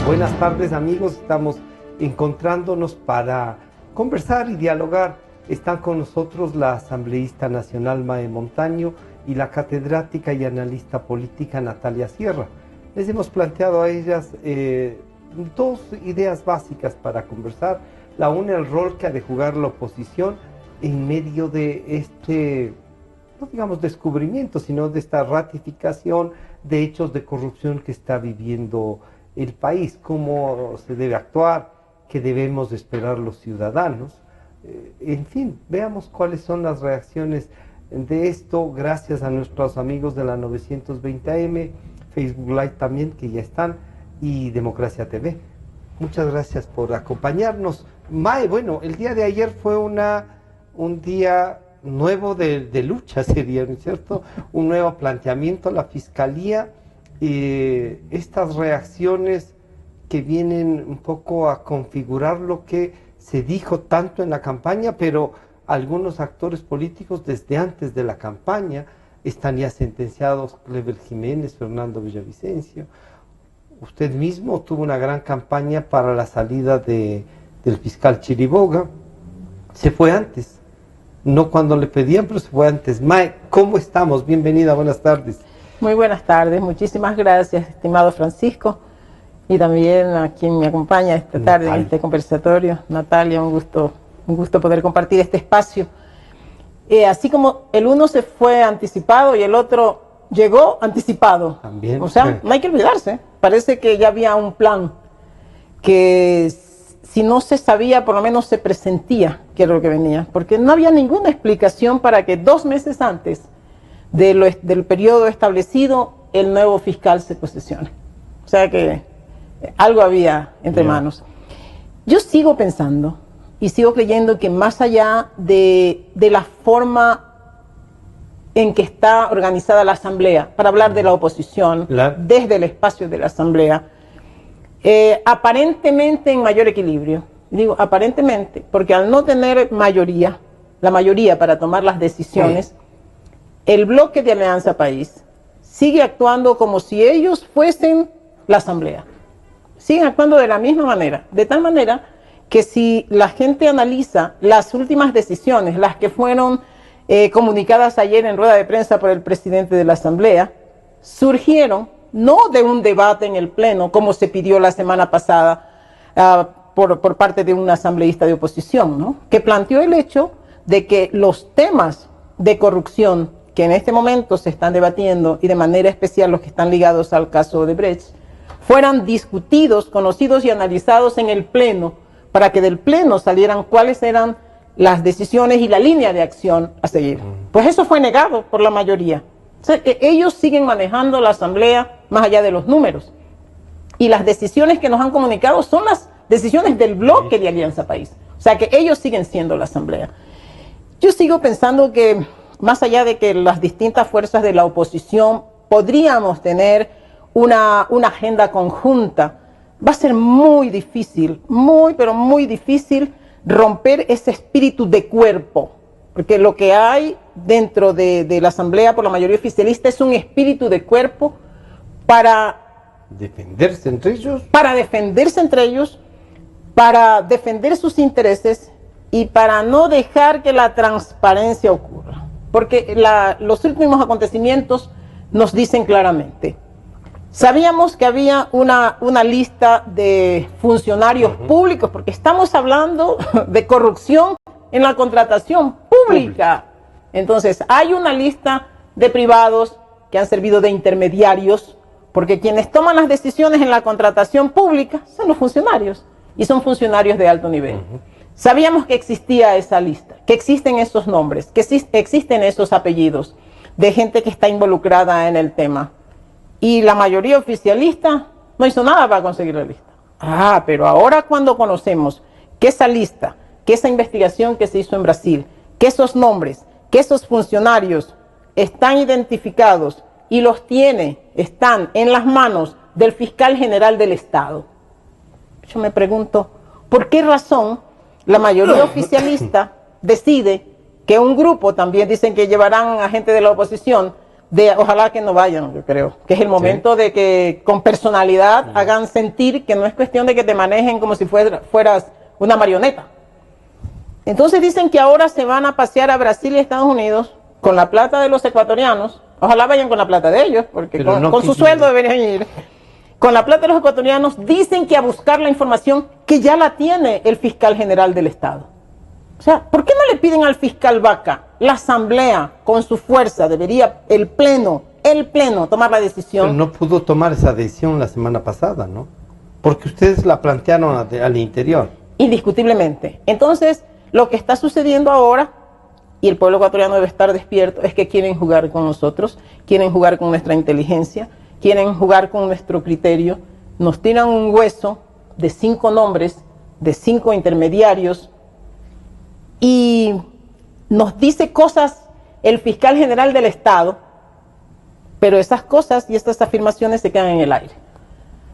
Buenas tardes amigos, estamos encontrándonos para conversar y dialogar. Están con nosotros la asambleísta nacional Mae Montaño y la catedrática y analista política Natalia Sierra. Les hemos planteado a ellas dos ideas básicas para conversar. La una, el rol que ha de jugar la oposición en medio de este, no digamos descubrimiento, sino de esta ratificación de hechos de corrupción que está viviendo el país, cómo se debe actuar, qué debemos esperar los ciudadanos. En fin, veamos cuáles son las reacciones de esto, gracias a nuestros amigos de la 920 AM, Facebook Live también, que ya están, y Democracia TV. Muchas gracias por acompañarnos. Mae, bueno, el día de ayer fue un día nuevo de lucha, sería, ¿no es cierto? Un nuevo planteamiento, la Fiscalía, estas reacciones que vienen un poco a configurar lo que se dijo tanto en la campaña, pero algunos actores políticos desde antes de la campaña están ya sentenciados: Clever Jiménez, Fernando Villavicencio. Usted mismo tuvo una gran campaña para la salida del fiscal Chiriboga. Se fue antes, no cuando le pedían, pero se fue antes. Mae, ¿cómo estamos? Bienvenida, buenas tardes. Muy buenas tardes, muchísimas gracias, estimado Francisco, y también a quien me acompaña esta tarde en este conversatorio, Natalia, un gusto poder compartir este espacio. Así como el uno se fue anticipado y el otro llegó anticipado. También. O sea, no hay que olvidarse, parece que ya había un plan que si no se sabía, por lo menos se presentía que era lo que venía, porque no había ninguna explicación para que 2 meses antes del periodo establecido el nuevo fiscal se posesione. O sea que algo había entre manos. Yo sigo pensando y sigo creyendo que más allá de la forma en que está organizada la Asamblea, para hablar de la oposición, desde el espacio de la Asamblea, aparentemente en mayor equilibrio. Digo aparentemente, porque al no tener mayoría, la mayoría para tomar las decisiones, el bloque de Alianza País sigue actuando como si ellos fuesen la Asamblea. Siguen actuando de la misma manera, de tal manera que si la gente analiza las últimas decisiones, las que fueron comunicadas ayer en rueda de prensa por el presidente de la Asamblea, surgieron no de un debate en el Pleno, como se pidió la semana pasada por parte de un asambleísta de oposición, ¿no? Que planteó el hecho de que los temas de corrupción que en este momento se están debatiendo, y de manera especial los que están ligados al caso de Brecht, fueran discutidos, conocidos y analizados en el Pleno, para que del Pleno salieran cuáles eran las decisiones y la línea de acción a seguir. Pues eso fue negado por la mayoría. O sea, que ellos siguen manejando la Asamblea más allá de los números. Y las decisiones que nos han comunicado son las decisiones del bloque de Alianza País. O sea, que ellos siguen siendo la Asamblea. Yo sigo pensando que, más allá de que las distintas fuerzas de la oposición podríamos tener una agenda conjunta, va a ser muy difícil, pero muy difícil romper ese espíritu de cuerpo, porque lo que hay dentro de la Asamblea por la mayoría oficialista es un espíritu de cuerpo para defenderse entre ellos, para defender sus intereses y para no dejar que la transparencia ocurra. Porque los últimos acontecimientos nos dicen claramente. Sabíamos que había una lista de funcionarios públicos, porque estamos hablando de corrupción en la contratación pública. Entonces, hay una lista de privados que han servido de intermediarios, porque quienes toman las decisiones en la contratación pública son los funcionarios, y son funcionarios de alto nivel. Sabíamos que existía esa lista, que existen esos nombres, que existen esos apellidos de gente que está involucrada en el tema. Y la mayoría oficialista no hizo nada para conseguir la lista. Pero ahora cuando conocemos que esa lista, que esa investigación que se hizo en Brasil, que esos nombres, que esos funcionarios están identificados y están en las manos del fiscal general del Estado. Yo me pregunto, ¿por qué razón la mayoría oficialista decide que un grupo, también dicen que llevarán a gente de la oposición, ojalá que no vayan, yo creo, que es el momento de que con personalidad hagan sentir que no es cuestión de que te manejen como si fueras una marioneta. Entonces dicen que ahora se van a pasear a Brasil y Estados Unidos con la plata de los ecuatorianos, ojalá vayan con la plata de ellos, porque con su sueldo deberían ir. Con la plata de los ecuatorianos dicen que a buscar la información que ya la tiene el fiscal general del Estado. O sea, ¿por qué no le piden al fiscal Vaca, la asamblea con su fuerza, debería el pleno tomar la decisión? Pero no pudo tomar esa decisión la semana pasada, ¿no? Porque ustedes la plantearon al interior. Indiscutiblemente. Entonces, lo que está sucediendo ahora, y el pueblo ecuatoriano debe estar despierto, es que quieren jugar con nosotros, quieren jugar con nuestra inteligencia, quieren jugar con nuestro criterio, nos tiran un hueso de 5 nombres, de 5 intermediarios, y nos dice cosas el fiscal general del Estado, pero esas cosas y estas afirmaciones se quedan en el aire.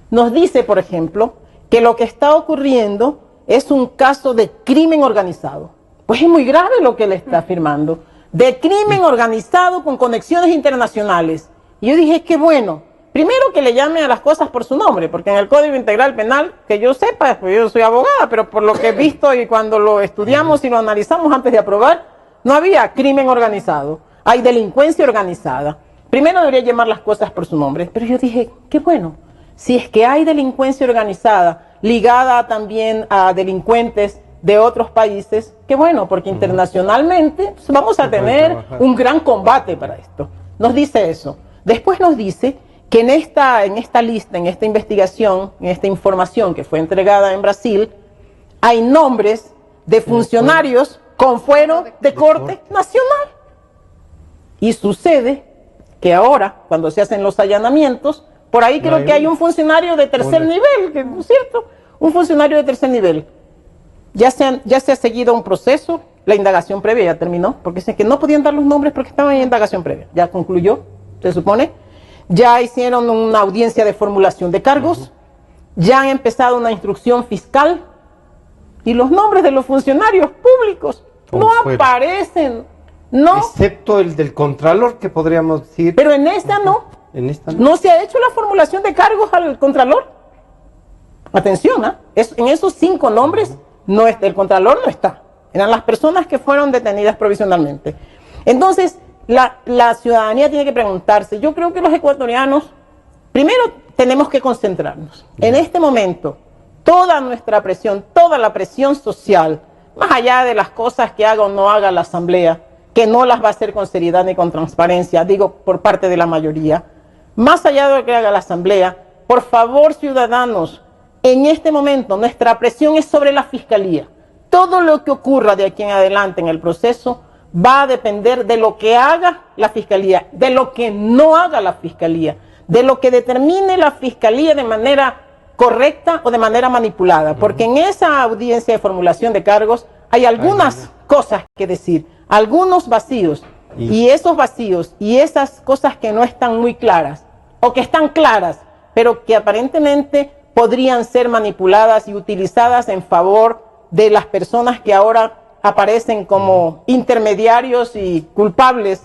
Nos dice, por ejemplo, que lo que está ocurriendo es un caso de crimen organizado. Pues es muy grave lo que le está afirmando, de crimen organizado con conexiones internacionales. Y yo dije, qué bueno, primero que le llamen a las cosas por su nombre, porque en el Código Integral Penal, que yo sepa, pues yo soy abogada, pero por lo que he visto y cuando lo estudiamos y lo analizamos antes de aprobar, no había crimen organizado, hay delincuencia organizada. Primero debería llamar las cosas por su nombre, pero yo dije, qué bueno, si es que hay delincuencia organizada ligada también a delincuentes de otros países, qué bueno, porque internacionalmente pues, vamos a tener un gran combate para esto. Nos dice eso. Después nos dice que en esta lista, en esta investigación, en esta información que fue entregada en Brasil, hay nombres de funcionarios con fuero de corte nacional. Y sucede que ahora, cuando se hacen los allanamientos, por ahí creo que hay un funcionario de tercer nivel, ¿no es cierto? Un funcionario de tercer nivel. Ya se ha seguido un proceso, la indagación previa ya terminó, porque sé que no podían dar los nombres porque estaban en indagación previa. Ya concluyó, se supone. Ya hicieron una audiencia de formulación de cargos, ya han empezado una instrucción fiscal y los nombres de los funcionarios públicos no aparecen. No. Excepto el del Contralor, que podríamos decir. Pero en esta no. En esta no. No se ha hecho la formulación de cargos al Contralor. Atención, en esos 5 nombres no está, el Contralor no está. Eran las personas que fueron detenidas provisionalmente. Entonces, la ciudadanía tiene que preguntarse. Yo creo que los ecuatorianos, primero tenemos que concentrarnos. En este momento, toda nuestra presión, toda la presión social, más allá de las cosas que haga o no haga la Asamblea, que no las va a hacer con seriedad ni con transparencia, digo por parte de la mayoría, más allá de lo que haga la Asamblea, por favor, ciudadanos, en este momento nuestra presión es sobre la Fiscalía. Todo lo que ocurra de aquí en adelante en el proceso va a depender de lo que haga la Fiscalía, de lo que no haga la Fiscalía, de lo que determine la Fiscalía de manera correcta o de manera manipulada, porque en esa audiencia de formulación de cargos hay algunas cosas que decir, algunos vacíos, y esos vacíos y esas cosas que no están muy claras, o que están claras, pero que aparentemente podrían ser manipuladas y utilizadas en favor de las personas que ahora aparecen como intermediarios y culpables,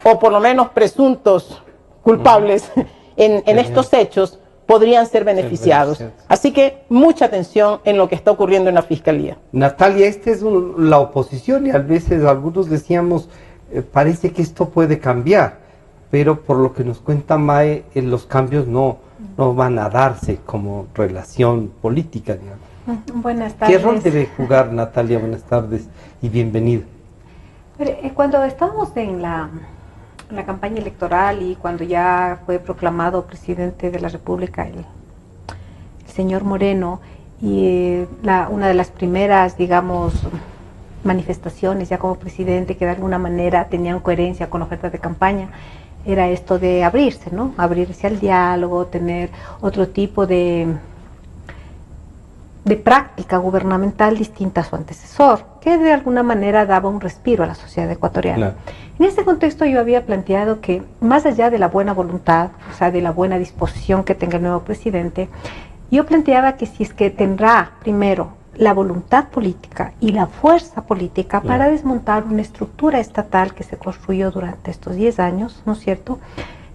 o por lo menos presuntos culpables en estos hechos, podrían ser beneficiados. Así que mucha atención en lo que está ocurriendo en la Fiscalía. Natalia, esta es la oposición y a veces algunos decíamos, parece que esto puede cambiar, pero por lo que nos cuenta Mae, los cambios no van a darse como relación política, digamos. Buenas tardes. ¿Qué rol debe jugar Natalia? Buenas tardes y bienvenida. Cuando estábamos en la campaña electoral y cuando ya fue proclamado presidente de la República el señor Moreno, y una de las primeras, digamos, manifestaciones ya como presidente que de alguna manera tenían coherencia con la oferta de campaña, era esto de abrirse, ¿no? Abrirse al diálogo, tener otro tipo de práctica gubernamental distinta a su antecesor, que de alguna manera daba un respiro a la sociedad ecuatoriana. Claro. En este contexto yo había planteado que más allá de la buena voluntad, o sea, de la buena disposición que tenga el nuevo presidente, yo planteaba que si es que tendrá primero la voluntad política y la fuerza política para desmontar una estructura estatal que se construyó durante estos 10 años, ¿no es cierto?,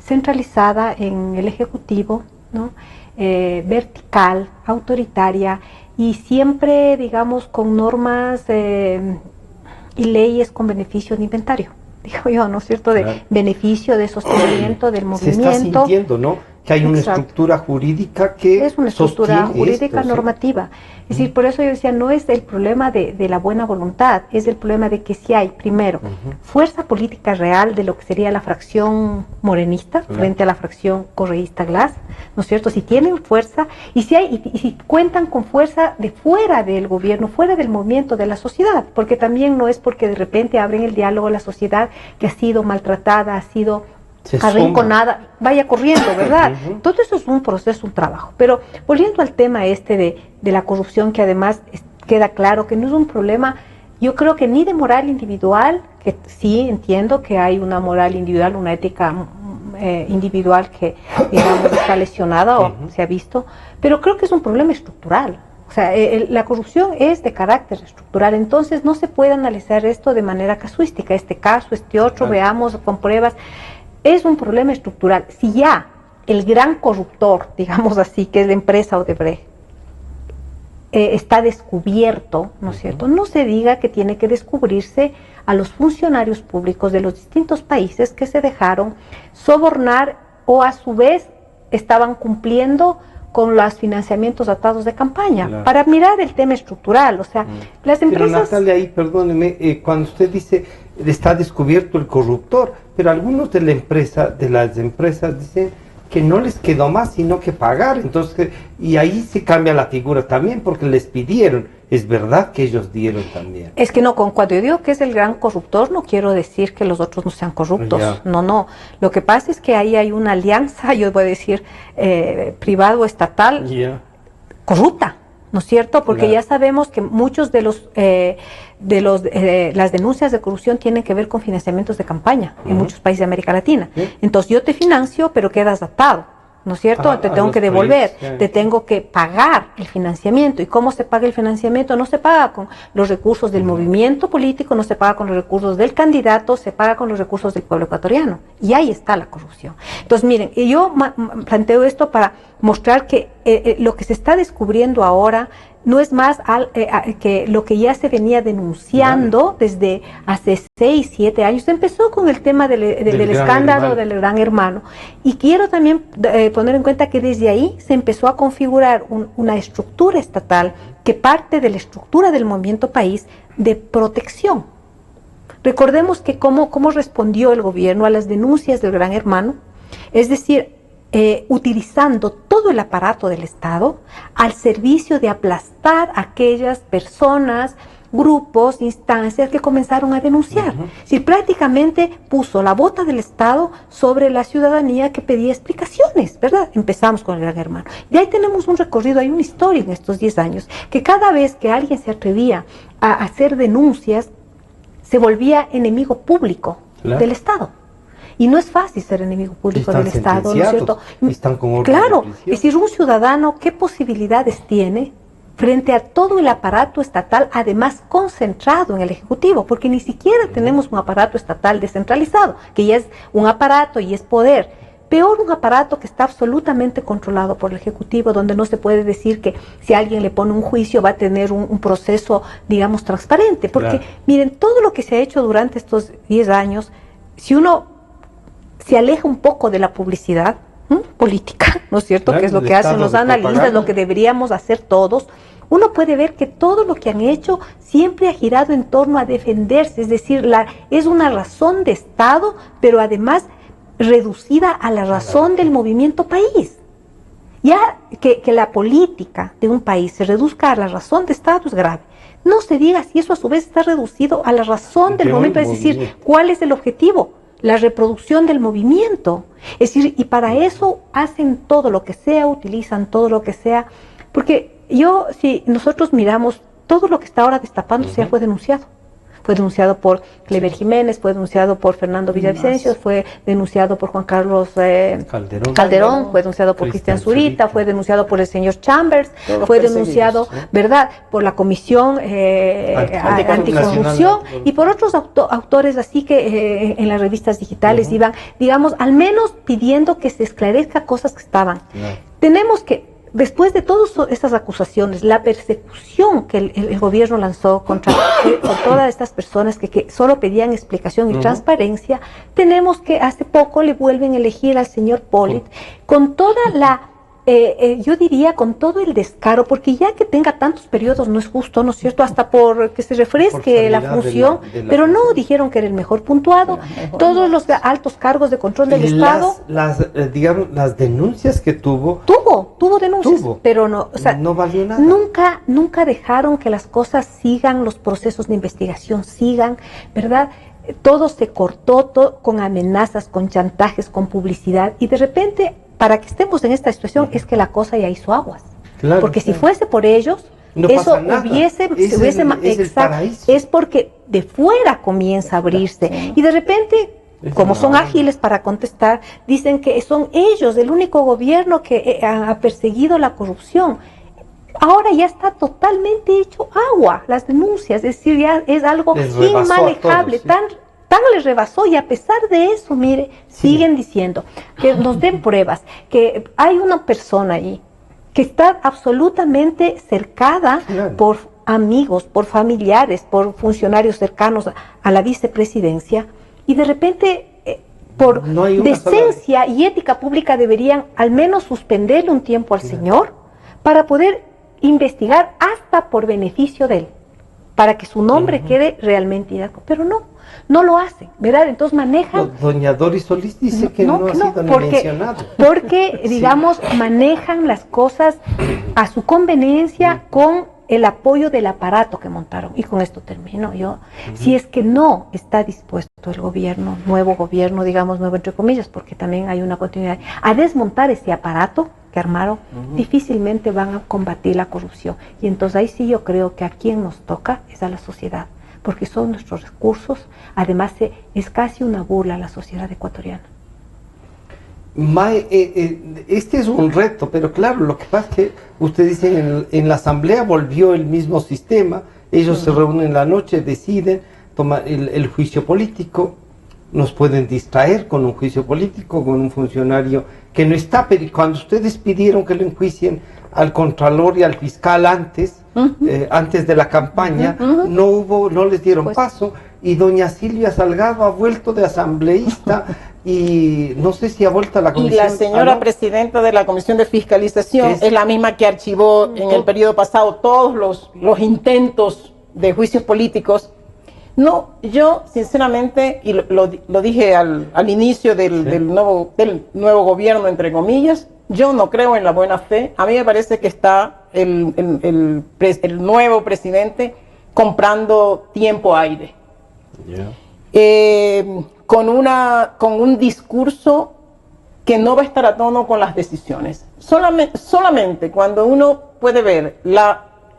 centralizada en el Ejecutivo, ¿no?, vertical, autoritaria, y siempre, digamos, con normas y leyes con beneficio de inventario, digo yo, ¿no es cierto?, de beneficio, de sostenimiento del movimiento. Se está sintiendo, ¿no?, que hay una estructura jurídica que es una estructura jurídica esto, normativa. Es decir, por eso yo decía, no es el problema de la buena voluntad, es el problema de que si hay, primero, fuerza política real de lo que sería la fracción morenista frente a la fracción correísta Glass, ¿no es cierto? Si tienen fuerza, y si cuentan con fuerza de fuera del gobierno, fuera del movimiento de la sociedad, porque también no es porque de repente abren el diálogo a la sociedad que ha sido maltratada, ha sido arrinconada, vaya corriendo, ¿verdad? Todo eso es un proceso, un trabajo. Pero volviendo al tema de la corrupción, que además queda claro que no es un problema, yo creo que ni de moral individual, que sí entiendo que hay una moral individual, una ética individual que, digamos, está lesionada o se ha visto, pero creo que es un problema estructural. O sea, la corrupción es de carácter estructural, entonces no se puede analizar esto de manera casuística, este caso, este otro, veamos con pruebas. Es un problema estructural. Si ya el gran corruptor, digamos así, que es la empresa Odebrecht, está descubierto, ¿no es cierto?, no se diga que tiene que descubrirse a los funcionarios públicos de los distintos países que se dejaron sobornar o a su vez estaban cumpliendo con los financiamientos atados de campaña, para mirar el tema estructural. O sea, las empresas... Pero Natalia, ahí, perdóneme, cuando usted dice está descubierto el corruptor, pero algunos de las empresas dicen que no les quedó más sino que pagar, entonces, y ahí se cambia la figura también, porque les pidieron, es verdad que ellos dieron también. Es que no, cuando yo digo que es el gran corruptor, no quiero decir que los otros no sean corruptos, no, lo que pasa es que ahí hay una alianza, yo voy a decir, privado-estatal, corrupta, ¿no es cierto? Porque ya sabemos que muchos de las denuncias de corrupción tienen que ver con financiamientos de campaña en muchos países de América Latina. Entonces yo te financio, pero quedas atado, ¿no es cierto? Te tengo que devolver, te tengo que pagar el financiamiento. ¿Y cómo se paga el financiamiento? No se paga con los recursos del movimiento político, no se paga con los recursos del candidato, se paga con los recursos del pueblo ecuatoriano. Y ahí está la corrupción. Entonces, miren, yo planteo esto para mostrar que lo que se está descubriendo ahora no es más que lo que ya se venía denunciando desde hace 6, 7 años. Empezó con el tema del escándalo del Gran Hermano. Y quiero también poner en cuenta que desde ahí se empezó a configurar una estructura estatal que parte de la estructura del movimiento país de protección. Recordemos que cómo respondió el gobierno a las denuncias del Gran Hermano, es decir, utilizando todo el aparato del Estado al servicio de aplastar a aquellas personas, grupos, instancias que comenzaron a denunciar. Si prácticamente puso la bota del Estado sobre la ciudadanía que pedía explicaciones, ¿verdad? Empezamos con el Gran Hermano. Y ahí tenemos un recorrido, hay una historia en estos 10 años, que cada vez que alguien se atrevía a hacer denuncias, se volvía enemigo público del Estado. Y no es fácil ser enemigo público del Estado, ¿no es cierto? Claro, es decir, un ciudadano, ¿qué posibilidades tiene frente a todo el aparato estatal, además concentrado en el Ejecutivo? Porque ni siquiera tenemos un aparato estatal descentralizado, que ya es un aparato y es poder. Peor, un aparato que está absolutamente controlado por el Ejecutivo, donde no se puede decir que si alguien le pone un juicio va a tener un proceso, digamos, transparente. Porque, miren, todo lo que se ha hecho durante estos 10 años, si uno se aleja un poco de la publicidad política, ¿no es cierto?, que es lo que hacen los analistas, lo que deberíamos hacer todos, uno puede ver que todo lo que han hecho siempre ha girado en torno a defenderse, es decir, es una razón de Estado, pero además reducida a la razón del movimiento país. Ya que la política de un país se reduzca a la razón de Estado es grave. No se diga si eso a su vez está reducido a la razón del momento, es decir, ¿cuál es el objetivo? La reproducción del movimiento. Es decir, y para eso hacen todo lo que sea, utilizan todo lo que sea, porque si nosotros miramos, todo lo que está ahora destapándose ya fue denunciado. fue denunciado por Clever Jiménez, fue denunciado por Fernando Villavicencio, fue denunciado por Juan Carlos Calderón, fue denunciado por Cristian Zurita, fue denunciado por el señor Chambers, fue denunciado, ¿verdad?, por la Comisión Anticorrupción y por otros autores, así que en las revistas digitales iban, digamos, al menos pidiendo que se esclarezca cosas que estaban. Tenemos que, después de todas estas acusaciones, la persecución que el gobierno lanzó contra todas estas personas que solo pedían explicación y transparencia, tenemos que hace poco le vuelven a elegir al señor Pollitt con toda la, yo diría con todo el descaro, porque ya que tenga tantos periodos no es justo, ¿no es cierto? Hasta por que se refresque la función, pero no, dijeron que era el mejor puntuado, todos los altos cargos de control del Estado. Digamos, las denuncias que tuvo denuncias, pero no, o sea, no valió nada. Nunca dejaron que las cosas sigan, los procesos de investigación sigan, ¿verdad? Todo se cortó, todo con amenazas, con chantajes, con publicidad, y de repente, para que estemos en esta situación, es que la cosa ya hizo aguas. Claro, porque si fuese por ellos, no eso es porque de fuera comienza a abrirse, y de repente, como son ágiles para contestar, dicen que son ellos el único gobierno que ha perseguido la corrupción. Ahora ya está totalmente hecho agua las denuncias, es decir, ya es algo inmanejable, tan les rebasó, y a pesar de eso, mire, siguen diciendo que nos den pruebas, que hay una persona ahí que está absolutamente cercada por amigos, por familiares, por funcionarios cercanos a la vicepresidencia, y de repente por decencia y ética pública deberían al menos suspenderle un tiempo al señor para poder investigar hasta por beneficio de él, para que su nombre quede realmente idéntico, pero no lo hacen, ¿verdad? Entonces manejan... Doña Doris Solís dice que no ha sido ni mencionado. Porque, digamos, manejan las cosas a su conveniencia con el apoyo del aparato que montaron. Y con esto termino yo. Si es que no está dispuesto el gobierno, nuevo gobierno, digamos, nuevo entre comillas, porque también hay una continuidad, a desmontar ese aparato que armaron, difícilmente van a combatir la corrupción. Y entonces ahí sí yo creo que a quien nos toca es a la sociedad, porque son nuestros recursos. Además es casi una burla a la sociedad ecuatoriana. Este es un reto, pero claro, lo que pasa es que usted dice en la asamblea volvió el mismo sistema, ellos se reúnen en la noche, deciden tomar el juicio político, nos pueden distraer con un juicio político, con un funcionario que no está, pero cuando ustedes pidieron que lo enjuicien al contralor y al fiscal antes de la campaña, no les dieron paso, y doña Silvia Salgado ha vuelto de asambleísta y no sé si ha vuelto a la comisión. Y la señora presidenta de la Comisión de Fiscalización es la misma que archivó en el periodo pasado todos los intentos de juicios políticos. No, yo sinceramente, y lo dije al inicio del nuevo gobierno, entre comillas, yo no creo en la buena fe. A mí me parece que está el nuevo presidente comprando tiempo aire. Con un discurso que no va a estar a tono con las decisiones. Solamente cuando uno puede ver,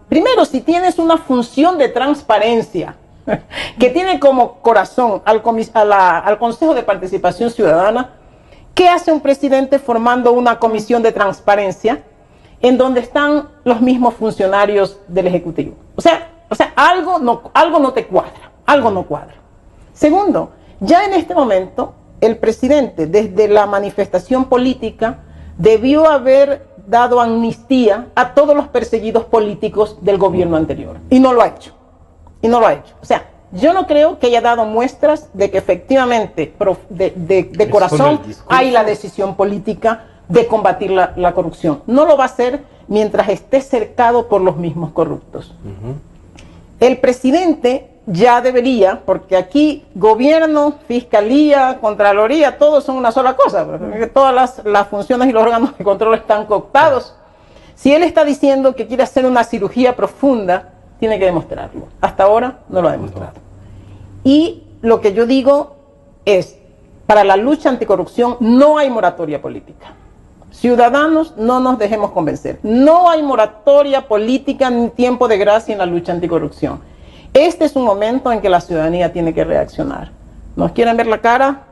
primero, si tienes una función de transparencia, que tiene como corazón al Consejo de Participación Ciudadana, ¿qué hace un presidente formando una comisión de transparencia en donde están los mismos funcionarios del Ejecutivo? O sea, algo no te cuadra, algo no cuadra. Segundo, ya en este momento, el presidente, desde la manifestación política, debió haber dado amnistía a todos los perseguidos políticos del gobierno anterior, y no lo ha hecho. O sea, yo no creo que haya dado muestras de que efectivamente de corazón hay la decisión política de combatir la corrupción. No lo va a hacer mientras esté cercado por los mismos corruptos. El presidente ya debería, porque aquí gobierno, fiscalía, contraloría, todos son una sola cosa, porque todas las funciones y los órganos de control están cooptados. Si él está diciendo que quiere hacer una cirugía profunda, tiene que demostrarlo. Hasta ahora no lo ha demostrado. Y lo que yo digo es, para la lucha anticorrupción no hay moratoria política. Ciudadanos, no nos dejemos convencer. No hay moratoria política ni tiempo de gracia en la lucha anticorrupción. Este es un momento en que la ciudadanía tiene que reaccionar. Nos quieren ver la cara,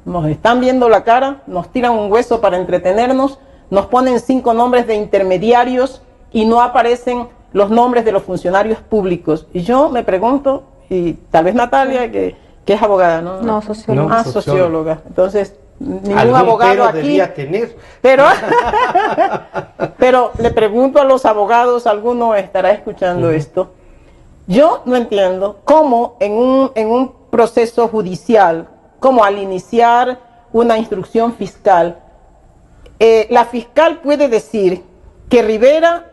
nos están viendo la cara, nos tiran un hueso para entretenernos, nos ponen 5 nombres de intermediarios y no aparecen los nombres de los funcionarios públicos. Y yo me pregunto, y tal vez Natalia, que es abogada, ¿no? No, socióloga. Ah, socióloga. Entonces, ningún Algún abogado pero aquí. debía tener. Pero le pregunto a los abogados, alguno estará escuchando esto. Yo no entiendo cómo en un proceso judicial, como al iniciar una instrucción fiscal, la fiscal puede decir que Rivera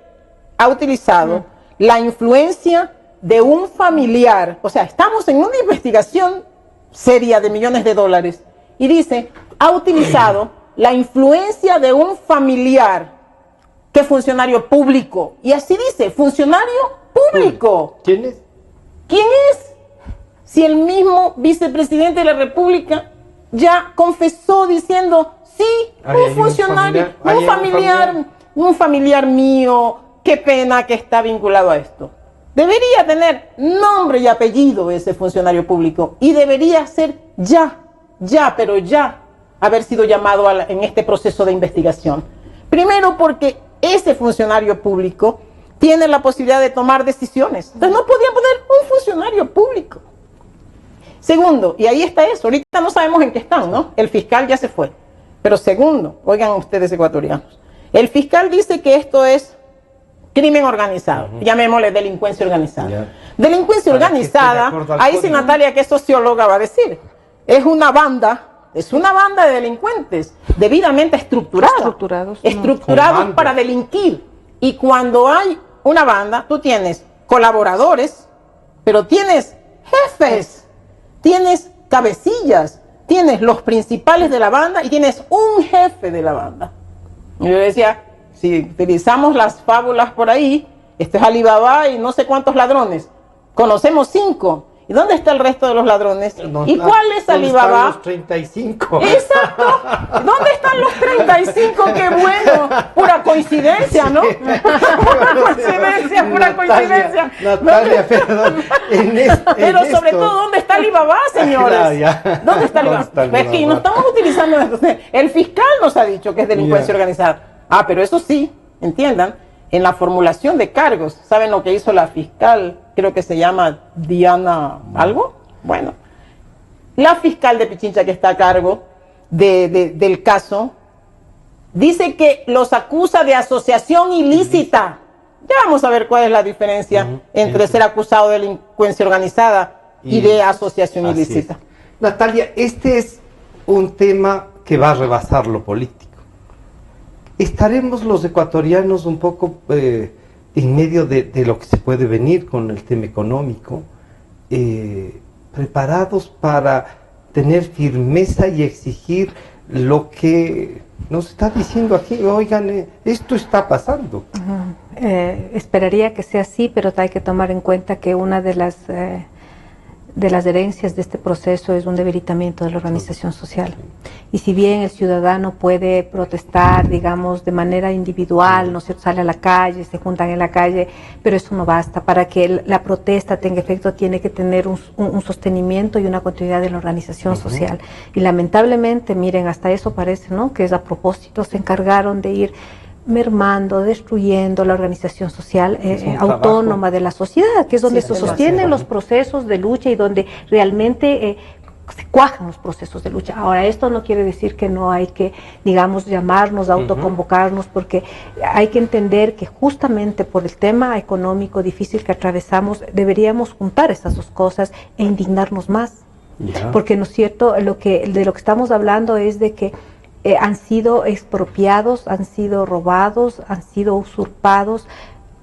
ha utilizado la influencia de un familiar. O sea, estamos en una investigación seria de millones de dólares y dice, ha utilizado la influencia de un familiar que funcionario público. Y así dice, funcionario público. ¿Quién es? ¿Quién es? Si el mismo vicepresidente de la República ya confesó diciendo, sí, un funcionario, un familiar mío, qué pena que está vinculado a esto. Debería tener nombre y apellido ese funcionario público y debería ser ya, haber sido llamado en este proceso de investigación. Primero porque ese funcionario público tiene la posibilidad de tomar decisiones. Entonces no podían poner un funcionario público. Segundo, y ahí está eso, ahorita no sabemos en qué están, ¿no? El fiscal ya se fue. Pero segundo, oigan ustedes ecuatorianos, el fiscal dice que esto es crimen organizado, llamémosle delincuencia organizada. Delincuencia organizada, ahí sí Natalia, que es socióloga, va a decir, es una banda de delincuentes debidamente estructurados para delinquir. Y cuando hay una banda, tú tienes colaboradores, pero tienes jefes, tienes cabecillas, tienes los principales de la banda y tienes un jefe de la banda. Y yo decía, si utilizamos las fábulas por ahí, esto es Alibaba y no sé cuántos ladrones, conocemos 5. ¿Y dónde está el resto de los ladrones? ¿Y cuál es Alibaba? Están los 35. Exacto. ¿Dónde están los 35? ¡Qué bueno! Pura coincidencia, ¿no? Pura coincidencia. Natalia, perdón. Pero sobre todo, ¿dóde está Alibaba, señores? Claro, ¿Dónde está Alibaba? Es que no estamos utilizando esto. El fiscal nos ha dicho que es delincuencia organizada. Ah, pero eso sí, entiendan, en la formulación de cargos, ¿saben lo que hizo la fiscal? Creo que se llama Diana algo. Bueno, la fiscal de Pichincha que está a cargo del caso, dice que los acusa de asociación ilícita. Ya vamos a ver cuál es la diferencia entre ser acusado de delincuencia organizada y de asociación ilícita. Natalia, este es un tema que va a rebasar lo político. ¿Estaremos los ecuatorianos un poco en medio de lo que se puede venir con el tema económico, preparados para tener firmeza y exigir lo que nos está diciendo aquí? Oigan, esto está pasando. Esperaría que sea así, pero hay que tomar en cuenta que una de las herencias de este proceso es un debilitamiento de la organización social. Y si bien el ciudadano puede protestar, digamos, de manera individual, ¿no es cierto?, sale a la calle, se juntan en la calle, pero eso no basta. Para que la protesta tenga efecto, tiene que tener un sostenimiento y una continuidad de la organización social. Y lamentablemente, miren, hasta eso parece, ¿no?, que es a propósito, se encargaron de ir mermando, destruyendo la organización social autónoma de la sociedad, que es donde se sostienen los procesos de lucha y donde realmente se cuajan los procesos de lucha. Ahora, esto no quiere decir que no hay que, digamos, llamarnos, autoconvocarnos, porque hay que entender que justamente por el tema económico difícil que atravesamos, deberíamos juntar esas dos cosas e indignarnos más. Porque, ¿no es cierto?, de lo que estamos hablando es de que han sido expropiados, han sido robados, han sido usurpados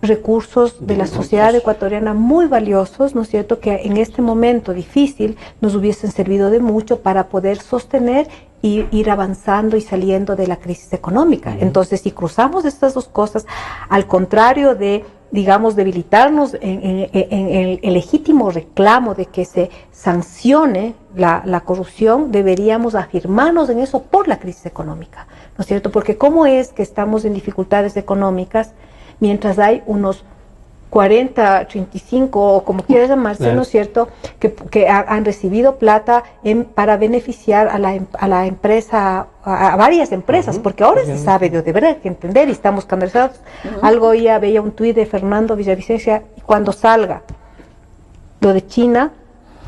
recursos de la sociedad ecuatoriana muy valiosos, ¿no es cierto?, que en este momento difícil nos hubiesen servido de mucho para poder sostener y ir avanzando y saliendo de la crisis económica. Entonces, si cruzamos estas dos cosas, al contrario de, digamos, debilitarnos en el legítimo reclamo de que se sancione la corrupción, deberíamos afirmarnos en eso por la crisis económica, ¿no es cierto? Porque ¿cómo es que estamos en dificultades económicas mientras hay unos 40, 35 o como quieras llamarse, ¿no es cierto?, que han recibido plata para beneficiar a la empresa, a varias empresas, porque ahora se sabe, de verdad hay que entender y estamos canalizados. Algo ya veía un tuit de Fernando Villavicencia, y cuando salga lo de China,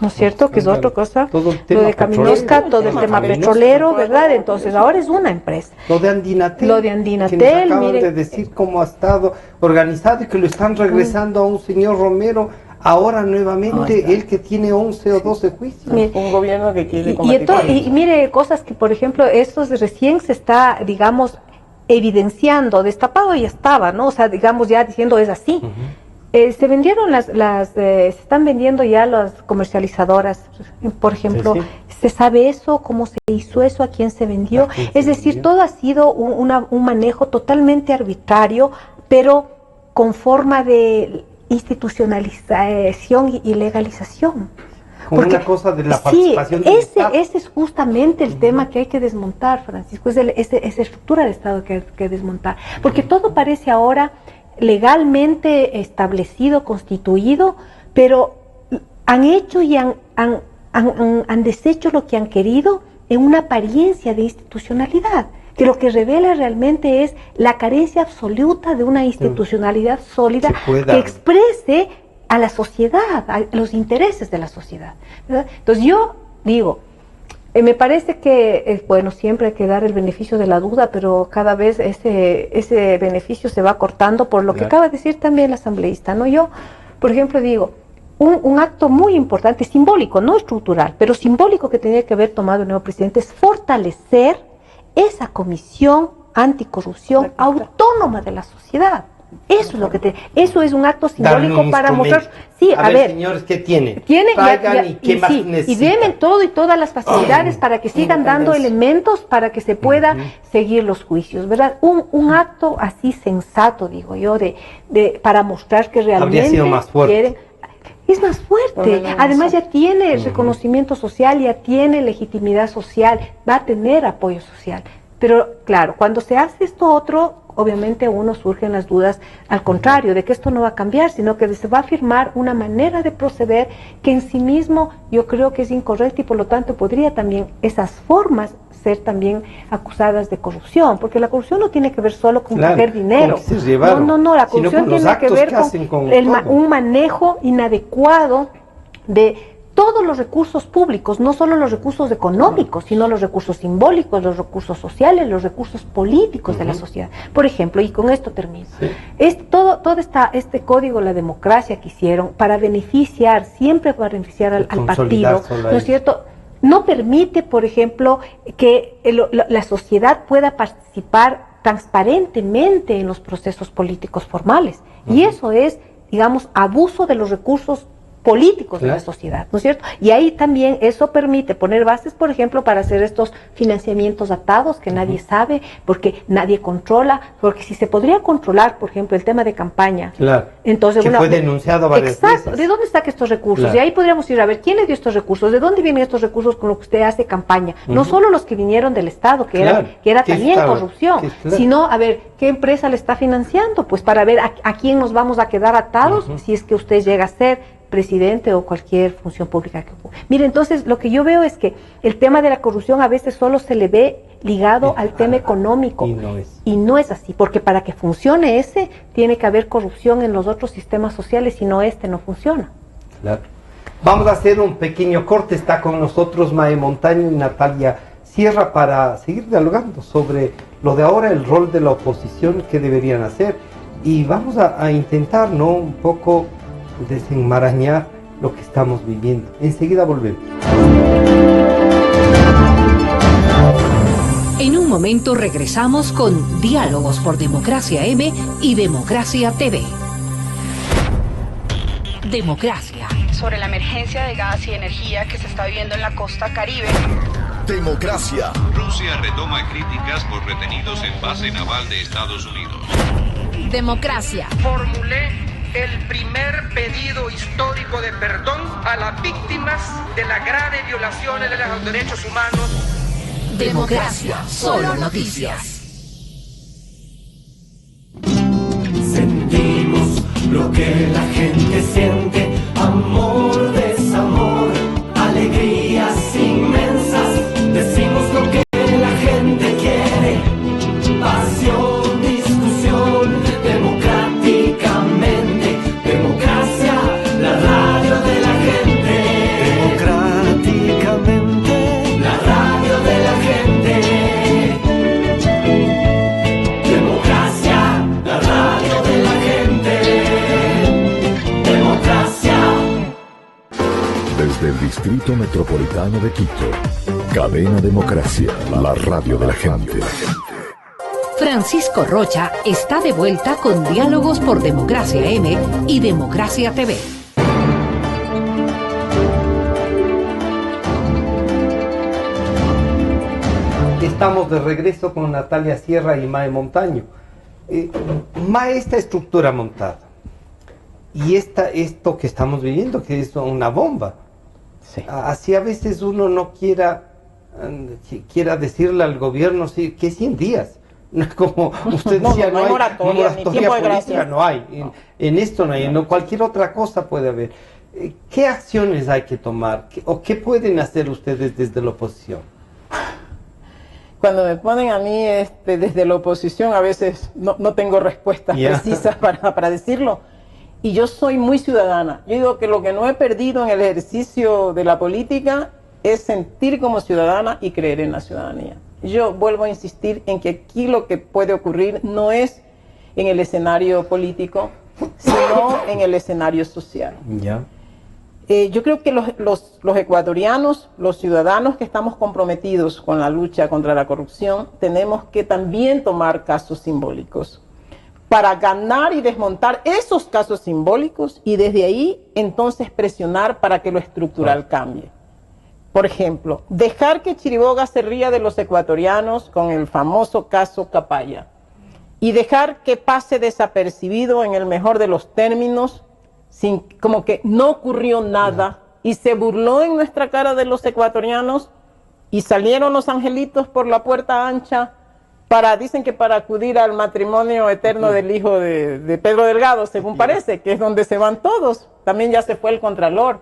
¿no es cierto?, que es otra cosa, lo de Caminosca, todo el tema petrolero, ¿verdad? Entonces ahora es una empresa. Lo de Andinatel, que nos acaban de decir cómo ha estado organizado y que lo están regresando a un señor Romero, ahora nuevamente, él que tiene 11 o 12 juicios. Un gobierno que quiere y mire, cosas que, por ejemplo, estos recién se está, digamos, evidenciando, destapado ya estaba, ¿no? O sea, digamos, ya diciendo es así. Se vendieron se están vendiendo ya las comercializadoras, por ejemplo, se sabe eso, cómo se hizo eso, a quién se vendió, es decir, todo ha sido un manejo totalmente arbitrario, pero con forma de institucionalización y legalización. Como una cosa de la participación del Estado. Ese es justamente el tema que hay que desmontar, Francisco, es esa estructura de Estado que hay que desmontar, porque todo parece ahora legalmente establecido, constituido, pero han hecho y han deshecho lo que han querido en una apariencia de institucionalidad, que lo que revela realmente es la carencia absoluta de una institucionalidad sólida que exprese a la sociedad, a los intereses de la sociedad, ¿verdad? Entonces yo digo, me parece que, bueno, siempre hay que dar el beneficio de la duda, pero cada vez ese beneficio se va cortando por lo que acaba de decir también el asambleísta, ¿no? Yo, por ejemplo, digo, un acto muy importante, simbólico, no estructural, pero simbólico que tenía que haber tomado el nuevo presidente es fortalecer esa comisión anticorrupción autónoma de la sociedad. Eso es lo que eso es un acto simbólico para mostrar. Sí, a ver, señores, ¿qué tiene? Traigan y qué más necesitan. Y denme todo y todas las facilidades para que sigan dando elementos para que se pueda seguir los juicios, ¿verdad? Un acto así sensato, digo yo, para mostrar que realmente habría sido más fuerte. Quieren. Es más fuerte, además ya tiene reconocimiento social, ya tiene legitimidad social, va a tener apoyo social. Pero claro, cuando se hace esto otro, obviamente uno surgen las dudas al contrario, de que esto no va a cambiar, sino que se va a afirmar una manera de proceder que en sí mismo yo creo que es incorrecta y por lo tanto podría también esas formas ser también acusadas de corrupción, porque la corrupción no tiene que ver solo con coger dinero. No, la corrupción tiene que ver con un manejo inadecuado de todos los recursos públicos, no solo los recursos económicos, sino los recursos simbólicos, los recursos sociales, los recursos políticos de la sociedad. Por ejemplo, y con esto termino, todo este código, la democracia que hicieron, para beneficiar, siempre para beneficiar al partido, ¿no es cierto?, no permite, por ejemplo, que la sociedad pueda participar transparentemente en los procesos políticos formales. Y eso es, digamos, abuso de los recursos políticos de la sociedad, ¿no es cierto? Y ahí también eso permite poner bases, por ejemplo, para hacer estos financiamientos atados que nadie sabe, porque nadie controla, porque si se podría controlar, por ejemplo, el tema de campaña, entonces que fue denunciado varias veces. ¿De dónde saca estos recursos? Y ahí podríamos ir a ver quién le dio estos recursos, de dónde vienen estos recursos con los que usted hace campaña, no solo los que vinieron del Estado, que era también corrupción, sino a ver qué empresa le está financiando, pues para ver a quién nos vamos a quedar atados si es que usted llega a ser presidente o cualquier función pública que ocurra. Mire, entonces lo que yo veo es que el tema de la corrupción a veces solo se le ve ligado al tema económico y no es así, porque para que funcione ese tiene que haber corrupción en los otros sistemas sociales, si no no funciona. Claro. Vamos a hacer un pequeño corte, está con nosotros Mae Montaño y Natalia Sierra para seguir dialogando sobre lo de ahora, el rol de la oposición, qué deberían hacer, y vamos a intentar, ¿no?, un poco desenmarañar lo que estamos viviendo. Enseguida volvemos. En un momento regresamos con Diálogos por Democracia M y Democracia TV. Democracia. Sobre la emergencia de gas y energía que se está viviendo en la costa Caribe. Democracia. Rusia retoma críticas por retenidos en base naval de Estados Unidos. Democracia. Formulé el primer pedido histórico de perdón a las víctimas de las graves violaciones de los derechos humanos. Democracia, solo noticias. Sentimos lo que la gente siente, amor, desamor, alegrías inmensas, decimos lo que la gente quiere, pasión, discusión, democráticamente, democracia, la radio de la gente, democráticamente, la radio de la gente, democracia, la radio de la gente, democracia. Desde el Distrito Metropolitano de Quito, Cadena Democracia, la radio de la gente. Francisco Rocha está de vuelta con Diálogos por Democracia M y Democracia TV. Estamos de regreso con Natalia Sierra y Mae Montaño. Mae, esta estructura montada y esto que estamos viviendo, que es una bomba. Sí. Así a veces uno no quiera decirle al gobierno que 100 días. No es como usted decía, no hay moratoria, ni tiempo de gracia. No hay. En esto no hay, en cualquier otra cosa puede haber. ¿Qué acciones hay que tomar? ¿O qué pueden hacer ustedes desde la oposición? Cuando me ponen a mí desde la oposición, a veces no tengo respuestas precisas para decirlo. Y yo soy muy ciudadana. Yo digo que lo que no he perdido en el ejercicio de la política es sentir como ciudadana y creer en la ciudadanía. Yo vuelvo a insistir en que aquí lo que puede ocurrir no es en el escenario político, sino en el escenario social. Yo creo que los ecuatorianos, los ciudadanos que estamos comprometidos con la lucha contra la corrupción, tenemos que también tomar casos simbólicos para ganar y desmontar esos casos simbólicos y desde ahí entonces presionar para que lo estructural cambie. Por ejemplo, dejar que Chiriboga se ría de los ecuatorianos con el famoso caso Capaya y dejar que pase desapercibido en el mejor de los términos, como que no ocurrió nada y se burló en nuestra cara de los ecuatorianos y salieron los angelitos por la puerta ancha dicen que para acudir al matrimonio eterno del hijo de Pedro Delgado, según parece, que es donde se van todos. También ya se fue el contralor.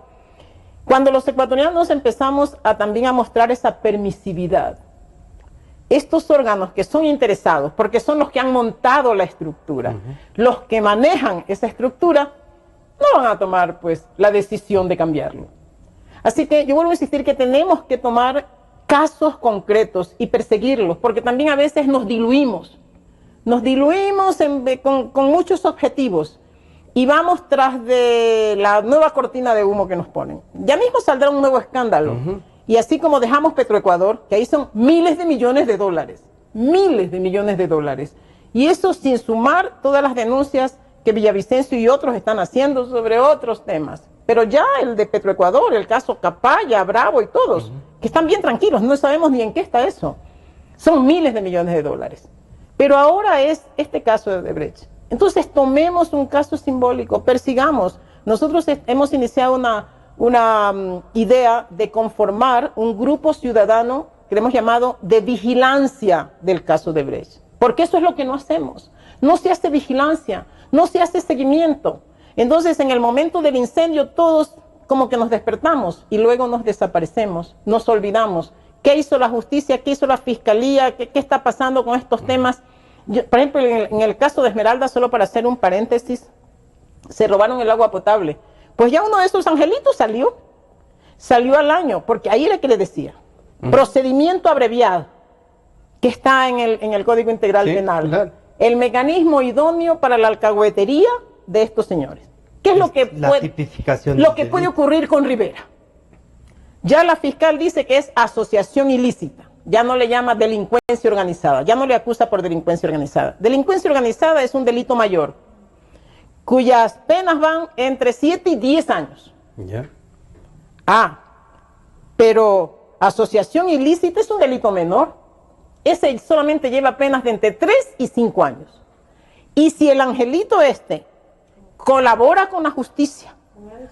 Cuando los ecuatorianos empezamos también a mostrar esa permisividad, estos órganos que son interesados, porque son los que han montado la estructura, los que manejan esa estructura, no van a tomar pues la decisión de cambiarlo. Así que yo vuelvo a insistir que tenemos que tomar casos concretos y perseguirlos, porque también a veces nos diluimos con muchos objetivos y vamos tras de la nueva cortina de humo que nos ponen. Ya mismo saldrá un nuevo escándalo. Y así como dejamos Petroecuador, que ahí son miles de millones de dólares. Y eso sin sumar todas las denuncias que Villavicencio y otros están haciendo sobre otros temas. Pero ya el de Petroecuador, el caso Capaya, Bravo y todos, que están bien tranquilos, no sabemos ni en qué está eso. Son miles de millones de dólares. Pero ahora es este caso de Odebrecht. Entonces tomemos un caso simbólico, persigamos. Nosotros hemos iniciado una idea de conformar un grupo ciudadano que hemos llamado de vigilancia del caso Odebrecht. Porque eso es lo que no hacemos. No se hace vigilancia, no se hace seguimiento. Entonces, en el momento del incendio, todos como que nos despertamos y luego nos desaparecemos, nos olvidamos. ¿Qué hizo la justicia? ¿Qué hizo la fiscalía? ¿Qué está pasando con estos temas? Por ejemplo, en el caso de Esmeralda, solo para hacer un paréntesis, se robaron el agua potable. Pues ya uno de esos angelitos salió al año, porque ahí era que le decía, procedimiento abreviado, que está en el Código Integral Penal. Claro. El mecanismo idóneo para la alcahuetería de estos señores. ¿Qué es lo que puede ocurrir con Rivera? Ya la fiscal dice que es asociación ilícita, ya no le llama delincuencia organizada, ya no le acusa por delincuencia organizada. Delincuencia organizada es un delito mayor, cuyas penas van entre 7 y 10 años. Pero asociación ilícita es un delito menor. Ese solamente lleva penas de entre 3 y 5 años. Y si el angelito colabora con la justicia,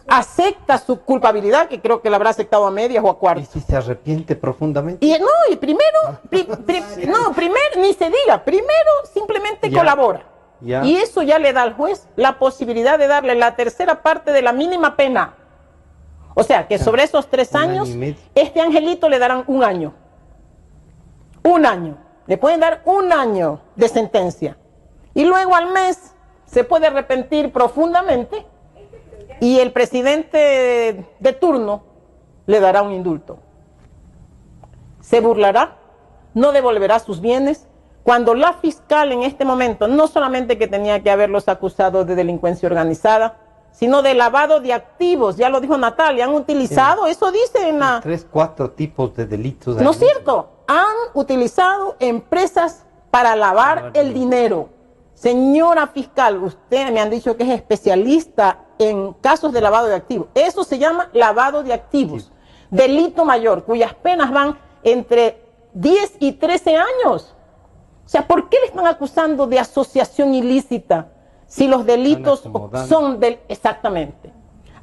acepta su culpabilidad, que creo que la habrá aceptado a medias o a cuartos. ¿Y si se arrepiente profundamente? Primero ni se diga, primero simplemente colabora. Ya. Y eso ya le da al juez la posibilidad de darle la tercera parte de la mínima pena. O sea, que sobre esos 3 años, este angelito le darán 1 año. 1 año. Le pueden dar 1 año de sentencia. Y luego al mes se puede arrepentir profundamente y el presidente de turno le dará un indulto. Se burlará, no devolverá sus bienes, cuando la fiscal en este momento, no solamente que tenía que haberlos acusado de delincuencia organizada, sino de lavado de activos, ya lo dijo Natalia, han utilizado, eso dice en la... 3, 4 tipos de delitos. ¿No es cierto? Han utilizado empresas para lavar el dinero. Señora fiscal, usted me han dicho que es especialista en casos de lavado de activos. Eso se llama lavado de activos. Sí. Delito mayor, cuyas penas van entre 10 y 13 años. O sea, ¿por qué le están acusando de asociación ilícita si los delitos son del... Exactamente.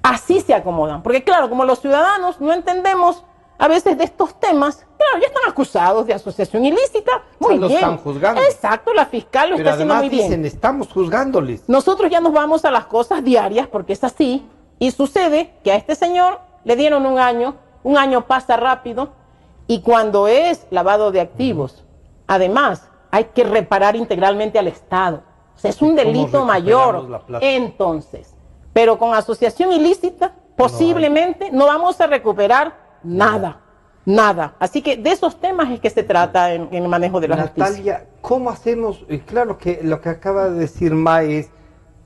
Así se acomodan. Porque claro, como los ciudadanos no entendemos a veces de estos temas, claro, ya están acusados de asociación ilícita, muy bien. Lo están juzgando. Exacto, la fiscal lo está haciendo muy bien. Dicen, estamos juzgándoles. Nosotros ya nos vamos a las cosas diarias, porque es así, y sucede que a este señor le dieron 1 año, 1 año pasa rápido, y cuando es lavado de activos, además, hay que reparar integralmente al Estado. O sea, es un delito mayor. Entonces, pero con asociación ilícita, posiblemente no vamos a recuperar nada, nada. Así que de esos temas es que se trata en el manejo de la justicia. Natalia, ¿cómo hacemos? Claro que lo que acaba de decir Mae es,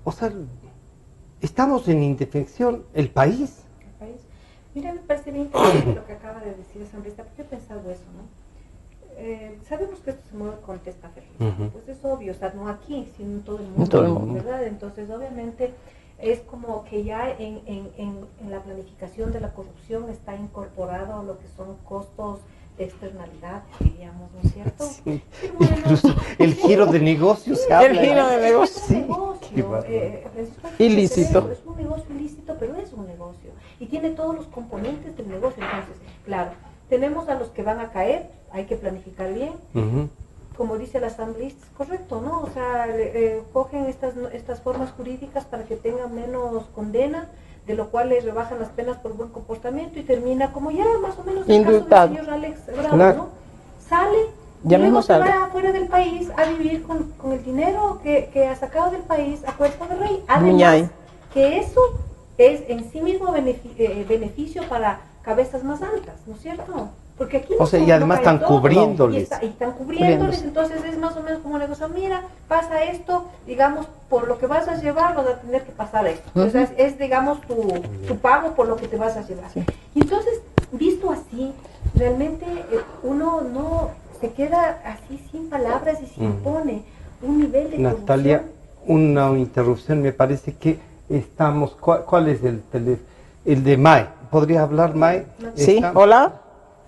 o sea, estamos en indefensión, el país. Mira, me parece bien interesante lo que acaba de decir asambleísta, porque he pensado eso, ¿no? Sabemos que esto se mueve con testaferros, pues es obvio, o sea, no aquí, sino en todo el mundo, ¿verdad? Entonces, obviamente, es como que ya en la planificación de la corrupción está incorporado lo que son costos de externalidad, diríamos, ¿no es cierto? Sí. Bueno, incluso el giro de negocio se habla. El giro de negocio. Es un negocio, ilícito. Es un negocio ilícito, pero es un negocio. Y tiene todos los componentes del negocio. Entonces, claro, tenemos a los que van a caer, hay que planificar bien. Como dice la asambleísta, es correcto, ¿no? O sea, cogen estas formas jurídicas para que tengan menos condena, de lo cual les rebajan las penas por buen comportamiento y termina como ya más o menos el caso del señor Alex Bravo, ¿no? Sale, ya y luego se sale. va fuera del país a vivir con el dinero que ha sacado del país a cuerpo de rey. Además, que eso es en sí mismo beneficio para cabezas más altas, ¿no es cierto? Porque aquí o sea, y además están cubriéndoles. Y están cubriéndoles, entonces es más o menos como una cosa, mira, pasa esto, digamos, por lo que vas a llevar vas a tener que pasar esto. Entonces es digamos, tu pago por lo que te vas a llevar. Sí. Y entonces, visto así, realmente uno no se queda así sin palabras y se impone un nivel de Natalia, corrupción. una interrupción, me parece que estamos, ¿cuál es el teléfono? El de Mae, ¿podría hablar Mae? Sí, hola.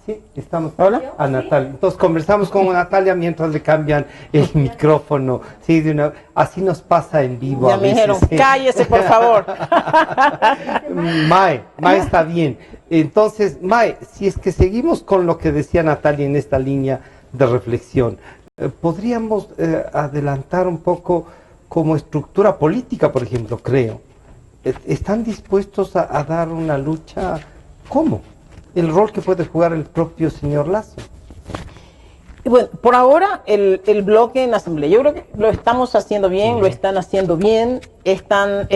Sí, estamos. Hola. A Natalia. Entonces conversamos con Natalia mientras le cambian el micrófono. Sí, así nos pasa en vivo. Ya me dijeron, cállese por favor. Mae está bien. Entonces, Mae, si es que seguimos con lo que decía Natalia en esta línea de reflexión, podríamos adelantar un poco como estructura política, por ejemplo, creo. ¿Están dispuestos a dar una lucha? ¿Cómo? El rol que puede jugar el propio señor Lasso. Bueno, por ahora el bloque en la asamblea, yo creo que lo estamos haciendo bien, lo están haciendo bien, están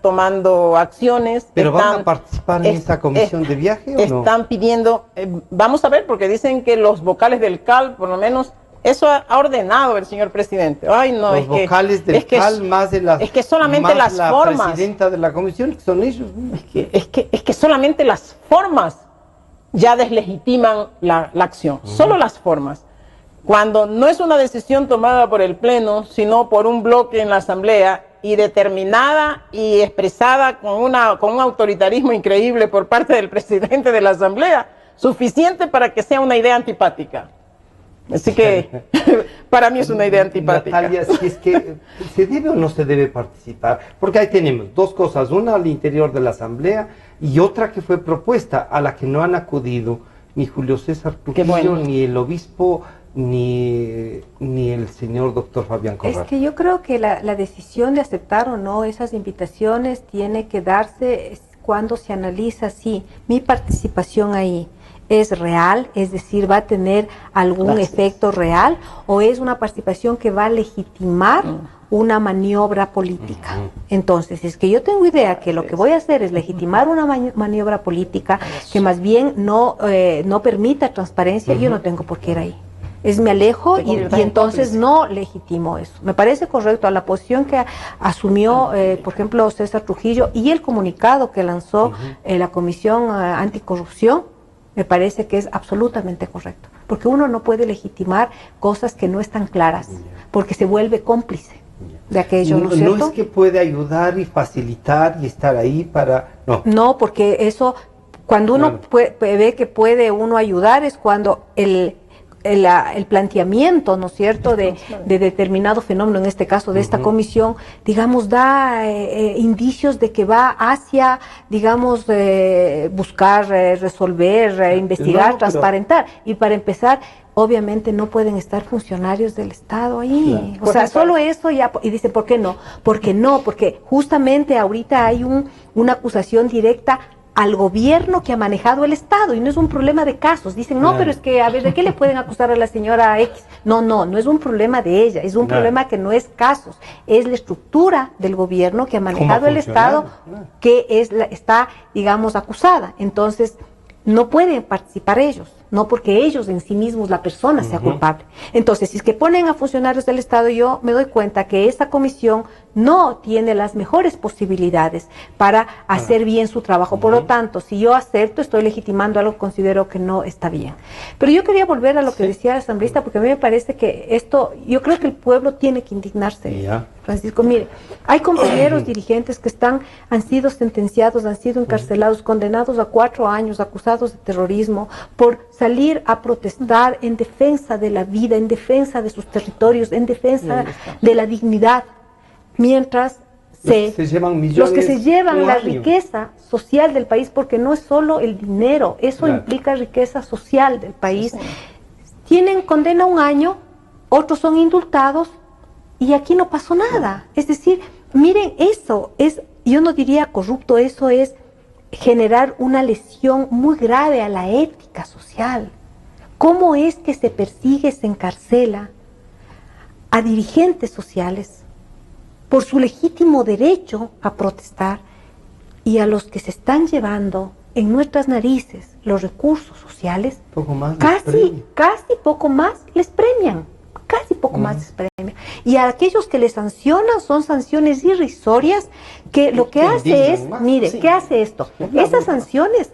tomando acciones. ¿Pero van a participar en esa comisión de viaje o no? Están pidiendo, vamos a ver, porque dicen que los vocales del CAL, por lo menos, eso ha ordenado el señor presidente. Ay, no, los vocales del CAL más de las, es que solamente las la formas. Presidenta de la comisión, que son ellos. Es que solamente las formas ya deslegitiman la acción, solo las formas. Cuando no es una decisión tomada por el Pleno, sino por un bloque en la Asamblea y determinada y expresada con un autoritarismo increíble por parte del presidente de la Asamblea, suficiente para que sea una idea antipática. Así que para mí es una idea antipática. Natalia, si es que se debe o no se debe participar, porque ahí tenemos dos cosas, una al interior de la Asamblea y otra que fue propuesta, a la que no han acudido ni Julio César Trujillo, ni el obispo, ni el señor doctor Fabián Corral? Es que yo creo que la decisión de aceptar o no esas invitaciones tiene que darse cuando se analiza si mi participación ahí es real, es decir, va a tener algún efecto real, o es una participación que va a legitimar una maniobra política. Entonces, es que yo tengo idea que lo que voy a hacer es legitimar una maniobra política que más bien no permita transparencia, yo no tengo por qué ir ahí. Me alejo y entonces no legitimo eso. Me parece correcto a la posición que asumió, por ejemplo, César Trujillo y el comunicado que lanzó la Comisión Anticorrupción. Me parece que es absolutamente correcto, porque uno no puede legitimar cosas que no están claras, porque se vuelve cómplice de aquello, ¿no es cierto? No es que puede ayudar y facilitar y estar ahí para... No, porque eso, cuando uno ve que puede uno ayudar, es cuando el planteamiento, ¿no es cierto?, de determinado fenómeno, en este caso de esta comisión, digamos, da indicios de que va hacia, digamos, buscar, resolver, investigar, transparentar. Y para empezar, obviamente no pueden estar funcionarios del Estado ahí. Claro. O sea, solo eso ya, y dice, ¿por qué no? Porque justamente ahorita hay una acusación directa al gobierno que ha manejado el Estado, y no es un problema de casos. Dicen, no, pero es que, a ver, ¿de qué le pueden acusar a la señora X? No es un problema de ella, es un problema que no es casos, es la estructura del gobierno que ha manejado el Estado que está, digamos, acusada. Entonces, no pueden participar ellos, no porque ellos en sí mismos, la persona sea culpable. Entonces, si es que ponen a funcionarios del Estado, yo me doy cuenta que esta comisión no tiene las mejores posibilidades para hacer bien su trabajo. Por lo tanto, si yo acepto, estoy legitimando algo que considero que no está bien. Pero yo quería volver a lo que decía el asambleísta, porque a mí me parece que esto, yo creo que el pueblo tiene que indignarse. Francisco, mire, hay compañeros dirigentes que han sido sentenciados, han sido encarcelados, condenados a 4 años, acusados de terrorismo, por salir a protestar en defensa de la vida, en defensa de sus territorios, en defensa de la dignidad. Mientras los que se llevan la riqueza social del país, porque no es solo el dinero, eso implica riqueza social del país, tienen condena 1 año, otros son indultados y aquí no pasó nada. Es decir, miren, eso es, yo no diría corrupto, eso es generar una lesión muy grave a la ética social. ¿Cómo es que se persigue, se encarcela a dirigentes sociales por su legítimo derecho a protestar, y a los que se están llevando en nuestras narices los recursos sociales, casi poco más les premian, y a aquellos que les sancionan son sanciones irrisorias, que lo que hace es, mire, ¿qué hace esto? Esas sanciones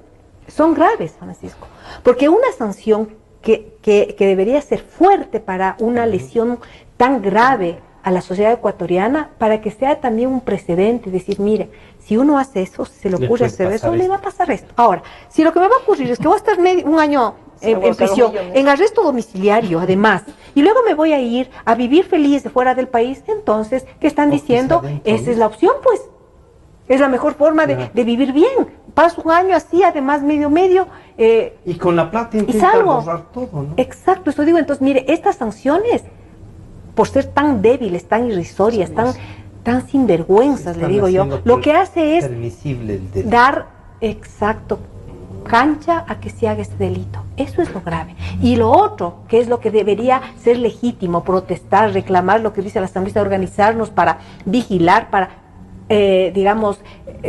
son graves, Francisco, porque una sanción que debería ser fuerte para una lesión tan grave a la sociedad ecuatoriana, para que sea también un precedente, decir, mire, si uno hace eso, si se le ocurre hacer eso, le va a pasar esto. Ahora, si lo que me va a ocurrir es que voy a estar 1 año en prisión, en arresto domiciliario además, y luego me voy a ir a vivir feliz de fuera del país, entonces, ¿qué están diciendo? Esa es la opción, pues. Es la mejor forma de vivir bien. Paso 1 año así, además medio, y con la plata intentan borrar todo, ¿no? Exacto, eso digo. Entonces, mire, estas sanciones, por ser tan débiles, tan irrisorias, tan sinvergüenzas, le digo yo, lo que hace es dar, cancha a que se haga este delito. Eso es lo grave. Y lo otro, que es lo que debería ser legítimo, protestar, reclamar, lo que dice la Asamblea, organizarnos para vigilar, para, digamos,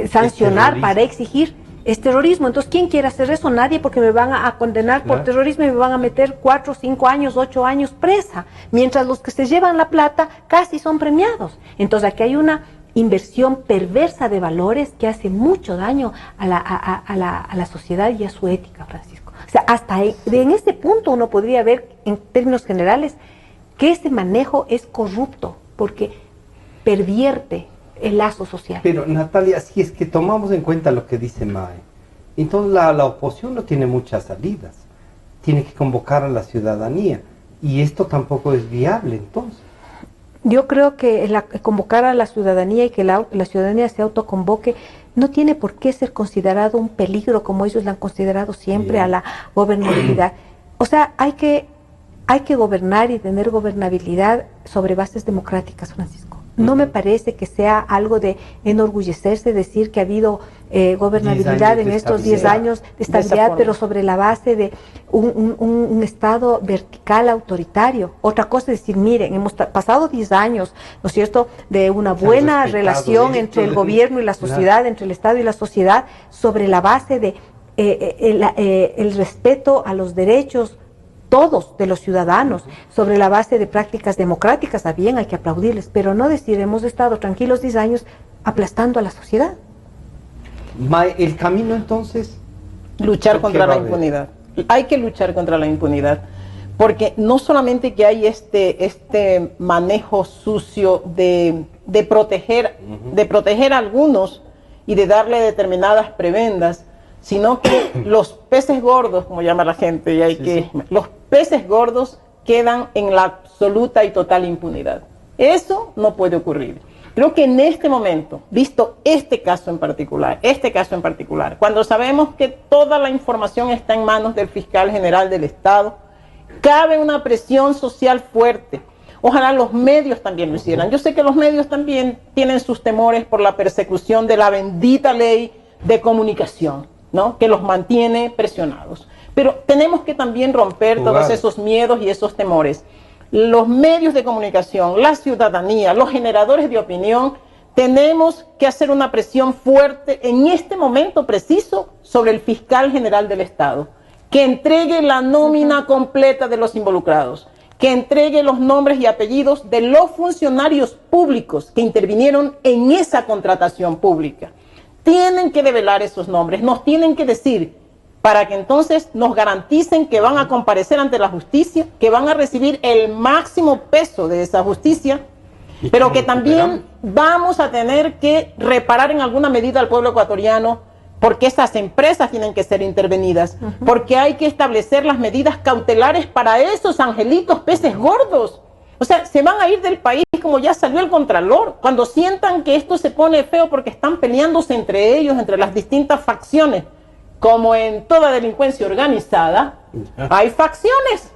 sancionar, para exigir, es terrorismo. Entonces, ¿quién quiere hacer eso? Nadie, porque me van a condenar por terrorismo y me van a meter 4, 5 años, 8 años presa, mientras los que se llevan la plata casi son premiados. Entonces, aquí hay una inversión perversa de valores que hace mucho daño a la sociedad y a su ética, Francisco. O sea, hasta en este punto uno podría ver, en términos generales, que ese manejo es corrupto, porque pervierte el lazo social. Pero, Natalia, si es que tomamos en cuenta lo que dice Mae, entonces la oposición no tiene muchas salidas, tiene que convocar a la ciudadanía, y esto tampoco es viable, entonces. Yo creo que convocar a la ciudadanía y que la ciudadanía se autoconvoque no tiene por qué ser considerado un peligro como ellos la han considerado siempre a la gobernabilidad. O sea, hay que hay que gobernar y tener gobernabilidad sobre bases democráticas, Francisco. No me parece que sea algo de enorgullecerse, decir que ha habido gobernabilidad en estos 10 años de estabilidad, pero sobre la base de un Estado vertical autoritario. Otra cosa es decir, miren, hemos pasado 10 años, ¿no es cierto?, de una buena relación entre el gobierno y la sociedad, entre el Estado y la sociedad, sobre la base de el respeto a los derechos todos de los ciudadanos, sobre la base de prácticas democráticas. Está bien, hay que aplaudirles, pero no decir hemos estado tranquilos 10 años aplastando a la sociedad. El camino entonces, luchar contra la impunidad. Hay que luchar contra la impunidad, porque no solamente que hay este manejo sucio de proteger a algunos y de darle determinadas prebendas, sino que los peces gordos, como llama la gente, y los peces gordos quedan en la absoluta y total impunidad. Eso no puede ocurrir. Creo que en este momento, visto este caso en particular, cuando sabemos que toda la información está en manos del fiscal general del Estado, cabe una presión social fuerte. Ojalá los medios también lo hicieran. Yo sé que los medios también tienen sus temores por la persecución de la bendita ley de comunicación, ¿no?, que los mantiene presionados. Pero tenemos que también romper todos esos miedos y esos temores. Los medios de comunicación, la ciudadanía, los generadores de opinión, tenemos que hacer una presión fuerte en este momento preciso sobre el fiscal general del Estado, que entregue la nómina completa de los involucrados, que entregue los nombres y apellidos de los funcionarios públicos que intervinieron en esa contratación pública. Tienen que develar esos nombres, nos tienen que decir, para que entonces nos garanticen que van a comparecer ante la justicia, que van a recibir el máximo peso de esa justicia, pero que también vamos a tener que reparar en alguna medida al pueblo ecuatoriano, porque esas empresas tienen que ser intervenidas, porque hay que establecer las medidas cautelares para esos angelitos peces gordos. O sea, se van a ir del país como ya salió el Contralor, cuando sientan que esto se pone feo porque están peleándose entre ellos, entre las distintas facciones. Como en toda delincuencia organizada, hay facciones.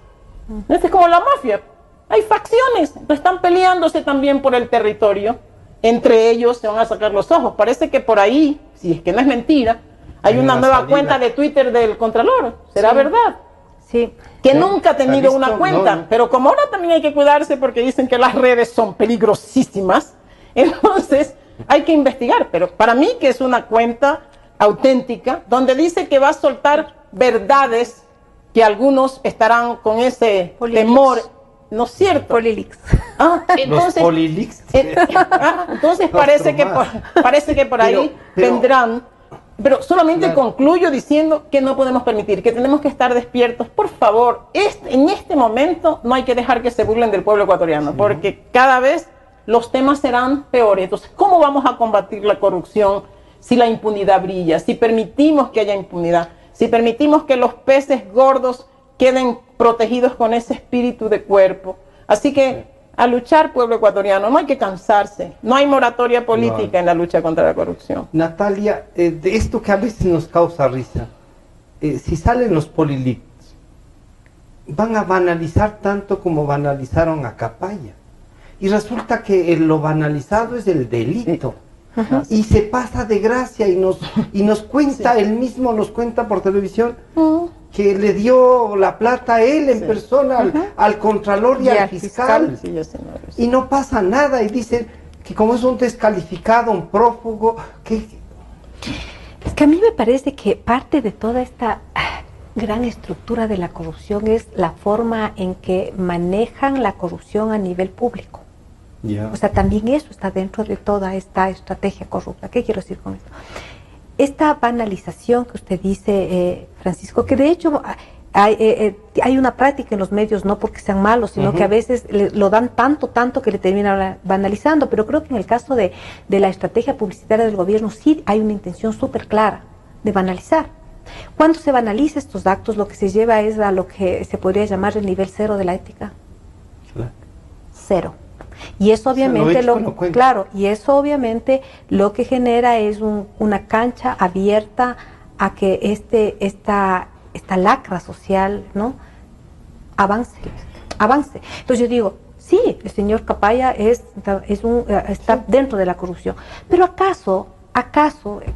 Es como la mafia, hay facciones. Entonces están peleándose también por el territorio. Entre ellos se van a sacar los ojos. Parece que por ahí, si es que no es mentira, hay una nueva cuenta de Twitter del Contralor. ¿Será verdad? Sí. Que nunca ha tenido una cuenta. Pero como ahora también hay que cuidarse porque dicen que las redes son peligrosísimas, entonces hay que investigar. Pero para mí que es una cuenta auténtica, donde dice que va a soltar verdades que algunos estarán con ese temor, ¿no es cierto? Polilix. Entonces, los Polilix. Entonces parece que por ahí vendrán, pero solamente concluyo diciendo que no podemos permitir, que tenemos que estar despiertos. Por favor, en este momento no hay que dejar que se burlen del pueblo ecuatoriano, porque cada vez los temas serán peores. Entonces, ¿cómo vamos a combatir la corrupción si la impunidad brilla? Si permitimos que haya impunidad, si permitimos que los peces gordos queden protegidos con ese espíritu de cuerpo. Así que a luchar, pueblo ecuatoriano, no hay que cansarse, no hay moratoria política en la lucha contra la corrupción. Natalia, de esto que a veces nos causa risa, si salen los Polilix, van a banalizar tanto como banalizaron a Capaya, y resulta que lo banalizado es el delito. Y se pasa de gracia y nos cuenta, él mismo nos cuenta por televisión que le dio la plata a él en persona al Contralor y al fiscal. Y no pasa nada, y dicen que como es un descalificado, un prófugo, que... Es que a mí me parece que parte de toda esta gran estructura de la corrupción es la forma en que manejan la corrupción a nivel público. O sea, también eso está dentro de toda esta estrategia corrupta. ¿Qué quiero decir con esto? Esta banalización que usted dice, Francisco, que de hecho hay una práctica en los medios, no porque sean malos, sino que a veces lo dan tanto que le terminan banalizando, pero creo que en el caso de la estrategia publicitaria del gobierno sí hay una intención súper clara de banalizar. Cuando se banaliza estos actos, lo que se lleva es a lo que se podría llamar el nivel cero de la ética. Cero. Y eso obviamente lo que genera es una cancha abierta a que esta lacra social, ¿no?, avance. avance. Entonces yo digo, sí, el señor Capaya está dentro de la corrupción, pero ¿acaso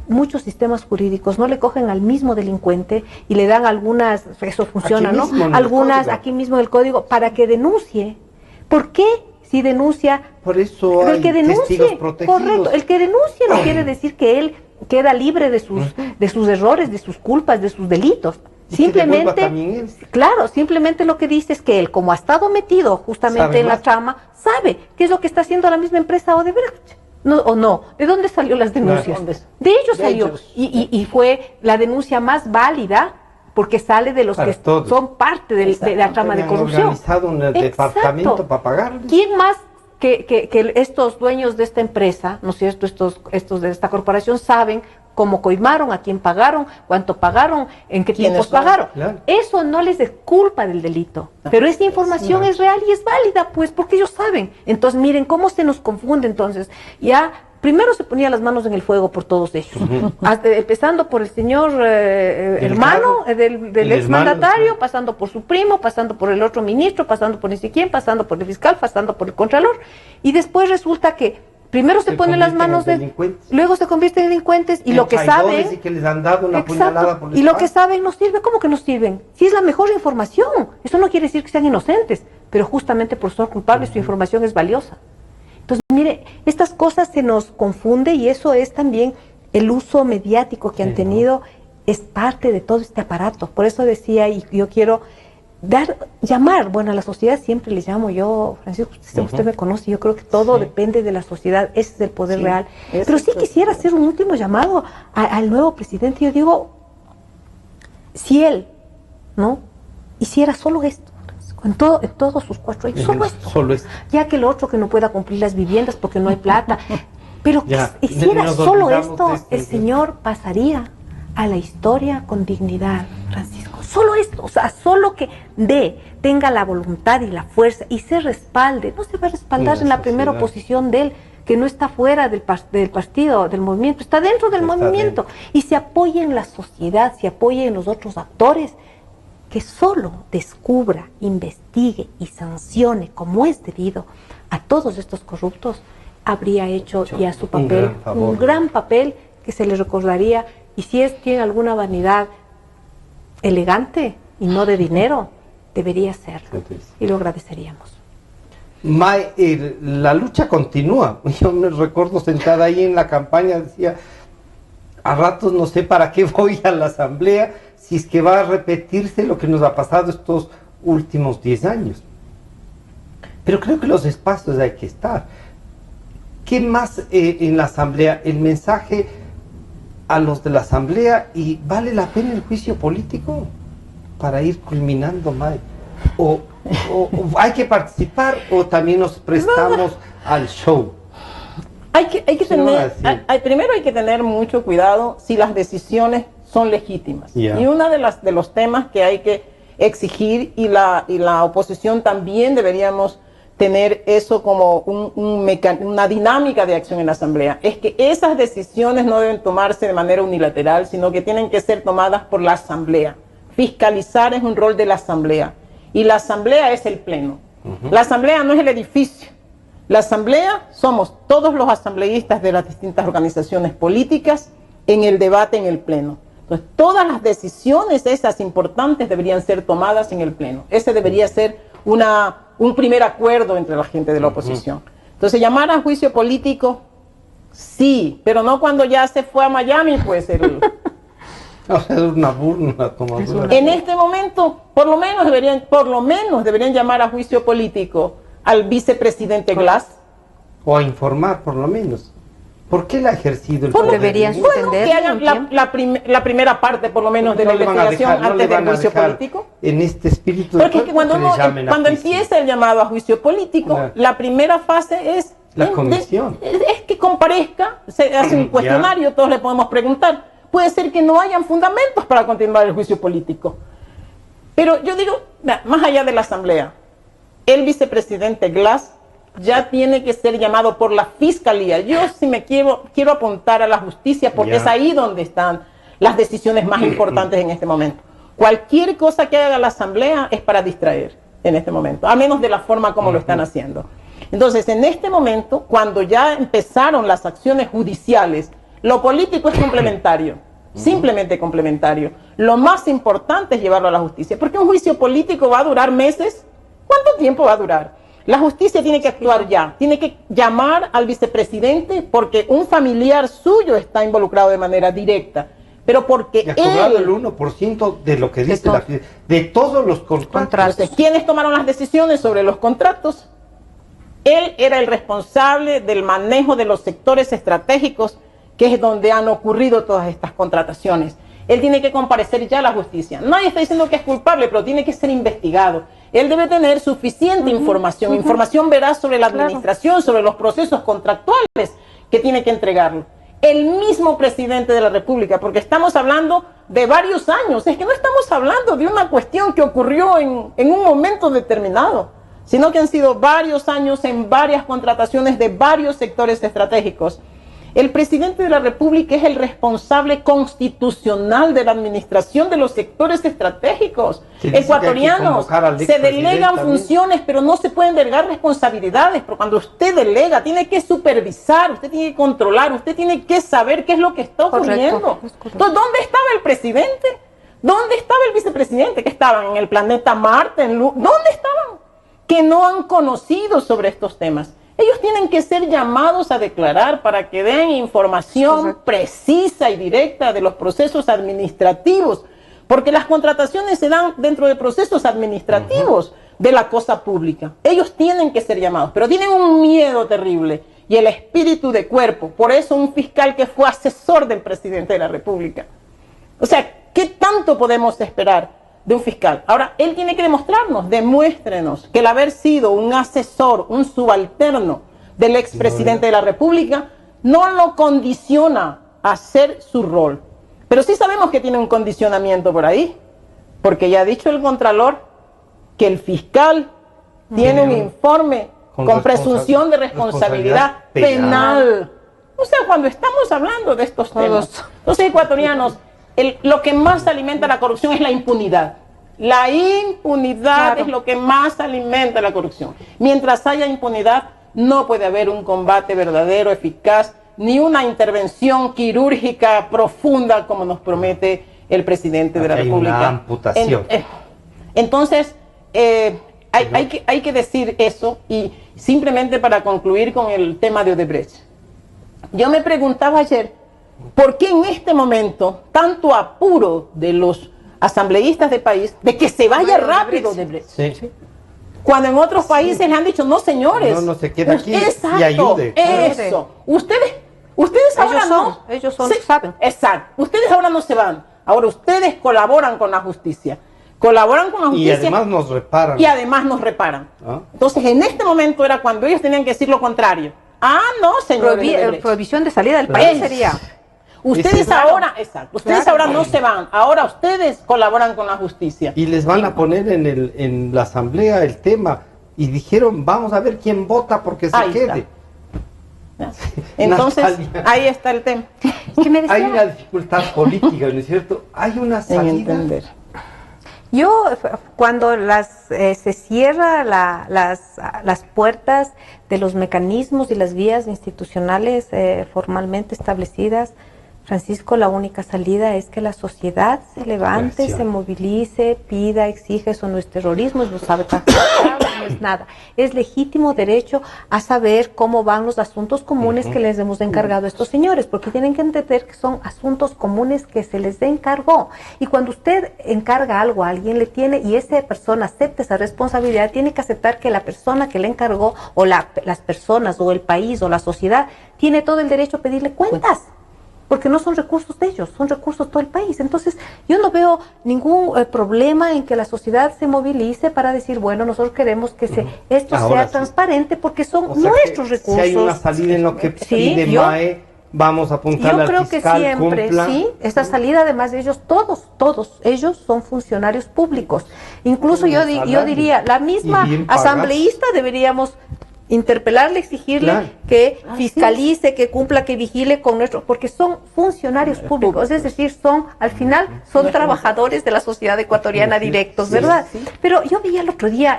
muchos sistemas jurídicos no le cogen al mismo delincuente y le dan algunas, eso funciona, ¿no? Algunas aquí mismo en el código para que denuncie? ¿Por qué? Si denuncia, por eso hay el que denuncie, testigos protegidos. Correcto, el que denuncie no quiere decir que él queda libre de sus errores, de sus culpas, de sus delitos. Simplemente, claro, simplemente lo que dice es que él, como ha estado metido justamente en la trama, sabe qué es lo que está haciendo la misma empresa Odebrecht. No, ¿o no? ¿De dónde salió las denuncias? De ellos salió. Y fue la denuncia más válida porque sale de los que son parte de la trama de corrupción. Organizado un departamento para pagarles. ¿Quién más que estos dueños de esta empresa, ¿no es cierto? Estos de esta corporación saben cómo coimaron, a quién pagaron, cuánto pagaron, en qué tiempos pagaron. Claro. Eso no les es culpa del delito, pero esa información es real y es válida, pues, porque ellos saben. Entonces, miren cómo se nos confunde entonces. Ya, primero se ponía las manos en el fuego por todos ellos, empezando por el señor hermano del exmandatario, pasando por su primo, pasando por el otro ministro, pasando por ni sé quién, pasando por el fiscal, pasando por el contralor, y después resulta que primero se ponen las manos luego se convierten en delincuentes y lo que saben y que les han dado una puñalada por y lo que saben no sirve. ¿Cómo que no sirven? Si es la mejor información, eso no quiere decir que sean inocentes, pero justamente por ser culpables su información es valiosa. Entonces, mire, estas cosas se nos confunde y eso es también el uso mediático que han tenido, es parte de todo este aparato. Por eso decía, y yo quiero llamar, bueno, a la sociedad siempre les llamo yo, Francisco, usted me conoce, yo creo que todo depende de la sociedad, ese es el poder real. Pero sí quisiera hacer un último llamado al nuevo presidente. Yo digo, si él, ¿no?, hiciera solo esto, en todos sus 4 años, solo esto, ya que el otro que no pueda cumplir las viviendas porque no hay plata, pero que hiciera solo esto, el señor pasaría a la historia con dignidad, Francisco. Solo esto, o sea, solo que tenga la voluntad y la fuerza y se respalde. No se va a respaldar en la primera oposición de él, que no está fuera del partido, del movimiento, está dentro del movimiento. Y se apoye en la sociedad, se apoye en los otros actores, que solo descubra, investigue y sancione como es debido a todos estos corruptos, habría hecho ya su papel, un gran papel que se le recordaría. Y si tiene alguna vanidad elegante y no de dinero, debería serlo. Y lo agradeceríamos. May, la lucha continúa. Yo me recuerdo sentada ahí en la campaña, decía, a ratos no sé para qué voy a la asamblea, si es que va a repetirse lo que nos ha pasado estos últimos 10 años. Pero creo que los espacios hay que estar. ¿Qué más en la asamblea? El mensaje a los de la asamblea, y vale la pena el juicio político para ir culminando, May, o hay que participar o también nos prestamos al show. Primero hay que tener mucho cuidado si las decisiones son legítimas. Y uno de los temas que hay que exigir, y la oposición también deberíamos tener eso como una dinámica de acción en la asamblea, es que esas decisiones no deben tomarse de manera unilateral, sino que tienen que ser tomadas por la asamblea. Fiscalizar es un rol de la asamblea, y la asamblea es el pleno. La asamblea no es el edificio. La asamblea somos todos los asambleístas de las distintas organizaciones políticas en el debate en el pleno. Entonces, todas las decisiones esas importantes deberían ser tomadas en el pleno. Ese debería ser un primer acuerdo entre la gente de la oposición. Entonces, llamar a juicio político, sí, pero no cuando ya se fue a Miami, pues una burla tomadura. En este momento, por lo menos deberían llamar a juicio político al vicepresidente Glass. O a informar, por lo menos. ¿Por qué la ha ejercido el poder? Deberían suspender. Que hagan la primera parte, por lo menos, de la investigación antes del juicio político. En este espíritu. Porque es que cuando empieza el llamado a juicio político, la primera fase es la comisión. Es que comparezca, se hace un cuestionario, todos le podemos preguntar. Puede ser que no hayan fundamentos para continuar el juicio político. Pero yo digo, más allá de la asamblea, el vicepresidente Glass ya tiene que ser llamado por la fiscalía. Yo sí me quiero apuntar a la justicia, porque es ahí donde están las decisiones más importantes en este momento. Cualquier cosa que haga la asamblea es para distraer. en este momento, a menos de la forma como lo están haciendo. Entonces, en este momento, cuando ya empezaron las acciones judiciales, lo político es complementario, simplemente complementario. Lo más importante es llevarlo a la justicia, porque un juicio político va a durar meses. ¿Cuánto tiempo va a durar? La justicia tiene que actuar ya, tiene que llamar al vicepresidente porque un familiar suyo está involucrado de manera directa, pero porque y ha cobrado el 1% de lo que dice de todos los contratos. ¿Quiénes tomaron las decisiones sobre los contratos? Él era el responsable del manejo de los sectores estratégicos, que es donde han ocurrido todas estas contrataciones. Él tiene que comparecer ya a la justicia. Nadie está diciendo que es culpable, pero tiene que ser investigado. Él debe tener suficiente información veraz sobre la administración, sobre los procesos contractuales que tiene que entregarlo. El mismo presidente de la República, porque estamos hablando de varios años, es que no estamos hablando de una cuestión que ocurrió en un momento determinado, sino que han sido varios años en varias contrataciones de varios sectores estratégicos. El presidente de la República es el responsable constitucional de la administración de los sectores estratégicos ecuatorianos. Se delegan funciones, pero no se pueden delegar responsabilidades. Pero cuando usted delega, tiene que supervisar, usted tiene que controlar, usted tiene que saber qué es lo que está ocurriendo. Entonces, ¿dónde estaba el presidente? ¿Dónde estaba el vicepresidente? ¿Que estaban en el planeta Marte? ¿Dónde estaban? Que no han conocido sobre estos temas. Ellos tienen que ser llamados a declarar para que den información precisa y directa de los procesos administrativos, porque las contrataciones se dan dentro de procesos administrativos de la cosa pública. Ellos tienen que ser llamados, pero tienen un miedo terrible y el espíritu de cuerpo. Por eso un fiscal que fue asesor del presidente de la República. O sea, ¿qué tanto podemos esperar de un fiscal? Ahora, él tiene que demuéstrenos que el haber sido un asesor, un subalterno del expresidente de la República, no lo condiciona a hacer su rol. Pero sí sabemos que tiene un condicionamiento por ahí, porque ya ha dicho el Contralor que el fiscal tiene un informe con presunción de responsabilidad penal. O sea, cuando estamos hablando de estos temas, los ecuatorianos, lo que más alimenta la corrupción es la impunidad. La impunidad es lo que más alimenta la corrupción. Mientras haya impunidad, no puede haber un combate verdadero, eficaz, ni una intervención quirúrgica profunda como nos promete el presidente de la República. Una amputación. Entonces, hay que decir eso, y simplemente para concluir con el tema de Odebrecht. Yo me preguntaba ayer, ¿por qué en este momento tanto apuro de los asambleístas del país de que se vaya rápido Odebrecht? Sí. Cuando en otros países les han dicho, no señores, no se queda aquí y ayude. Eso. Ustedes ahora no. Ellos saben. Exacto. Ustedes ahora no se van. Ahora ustedes colaboran con la justicia. Colaboran con la justicia. Y además nos reparan. Y además nos reparan. Entonces, en este momento era cuando ellos tenían que decir lo contrario. No, señores. Prohibición de salida del país sería. Ustedes ahora, ustedes ahora no se van, ahora ustedes colaboran con la justicia. Y les van a poner en la asamblea el tema, y dijeron, vamos a ver quién vota porque se quede. Entonces, ahí está el tema. Hay una dificultad política, ¿no es cierto? Hay una salida. Yo, cuando se cierran las puertas de los mecanismos y las vías institucionales formalmente establecidas, Francisco, la única salida es que la sociedad se levante, se movilice, pida, exige. Eso no es terrorismo, no no es nada. Es legítimo derecho a saber cómo van los asuntos comunes que les hemos encargado a estos señores, porque tienen que entender que son asuntos comunes que se les encargó. Y cuando usted encarga algo a alguien, le tiene, y esa persona acepta esa responsabilidad, tiene que aceptar que la persona que le encargó, o las personas, o el país, o la sociedad, tiene todo el derecho a pedirle cuentas. Porque no son recursos de ellos, son recursos de todo el país. Entonces, yo no veo ningún problema en que la sociedad se movilice para decir, bueno, nosotros queremos que esto sea transparente, porque son nuestros recursos. Si hay una salida en lo que pide MAE, vamos a apuntarle al fiscal. Yo creo que siempre, sí, esta salida, además de ellos, todos ellos son funcionarios públicos. Incluso yo diría, la misma asambleísta deberíamos interpelarle, exigirle que fiscalice, que cumpla, que vigile con nuestro, porque son funcionarios públicos, es decir, al final son trabajadores de la sociedad ecuatoriana directos, ¿verdad? Pero yo veía el otro día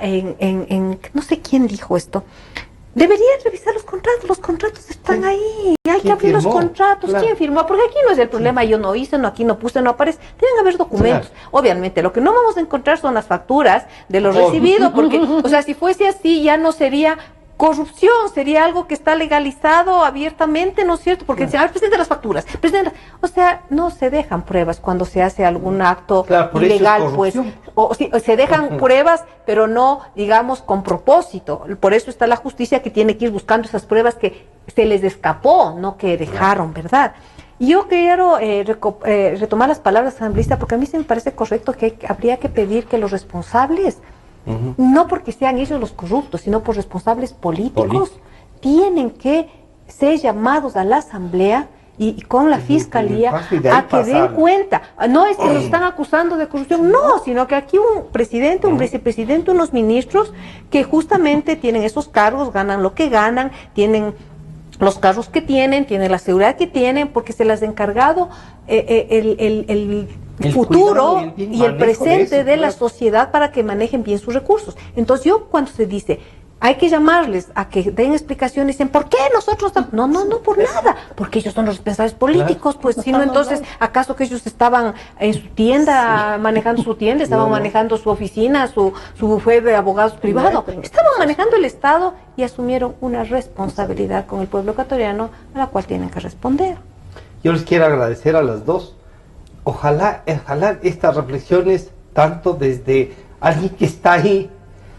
no sé quién dijo esto, deberían revisar los contratos están ahí, hay que abrir los contratos, ¿quién firmó? Porque aquí no es el problema, yo no hice, aquí no puse, no aparece, deben haber documentos. Obviamente, lo que no vamos a encontrar son las facturas de lo recibido, porque, o sea, si fuese así, ya no sería corrupción, sería algo que está legalizado abiertamente, ¿no es cierto? Porque dicen, a ver, presente las facturas, o sea, no se dejan pruebas cuando se hace algún acto ilegal, pues, o se dejan pruebas, pero no, digamos, con propósito. Por eso está la justicia que tiene que ir buscando esas pruebas que se les escapó, no que dejaron, ¿verdad? Y yo quiero retomar las palabras asambleístas, porque a mí se me parece correcto que habría que pedir que los responsables, no porque sean ellos los corruptos, sino por responsables políticos, tienen que ser llamados a la asamblea y con la fiscalía a que den cuenta. No es que nos están acusando de corrupción, no, sino que aquí un presidente, un vicepresidente, unos ministros que justamente tienen esos cargos, ganan lo que ganan, tienen los carros que tienen la seguridad que tienen, porque se las ha encargado el futuro y el presente de la sociedad para que manejen bien sus recursos. Entonces yo cuando se dice hay que llamarles a que den explicaciones, dicen, ¿por qué nosotros? No por nada, porque ellos son los responsables políticos, pues si no, entonces, ¿acaso que ellos estaban en su tienda, manejando su tienda, estaban manejando su oficina, su bufete de abogados privado? Estaban manejando el Estado y asumieron una responsabilidad con el pueblo ecuatoriano a la cual tienen que responder. Yo les quiero agradecer a las dos. Ojalá estas reflexiones, tanto desde alguien que está ahí,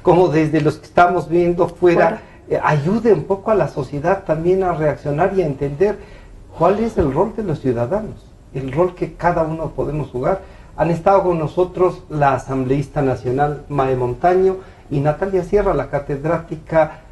como desde los que estamos viendo fuera, ayude un poco a la sociedad también a reaccionar y a entender cuál es el rol de los ciudadanos, el rol que cada uno podemos jugar. Han estado con nosotros la asambleísta nacional Mae Montaño y Natalia Sierra, la catedrática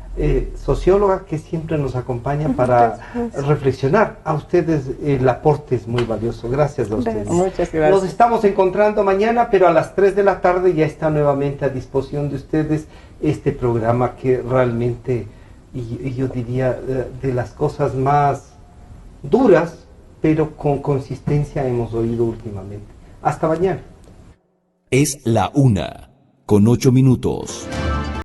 socióloga que siempre nos acompaña para reflexionar. A ustedes el aporte es muy valioso. Gracias a ustedes. Muchas gracias. Nos estamos encontrando mañana, pero a las 3 de la tarde ya está nuevamente a disposición de ustedes este programa que realmente, y yo diría, de las cosas más duras, pero con consistencia hemos oído últimamente. Hasta mañana. Es la 1:08.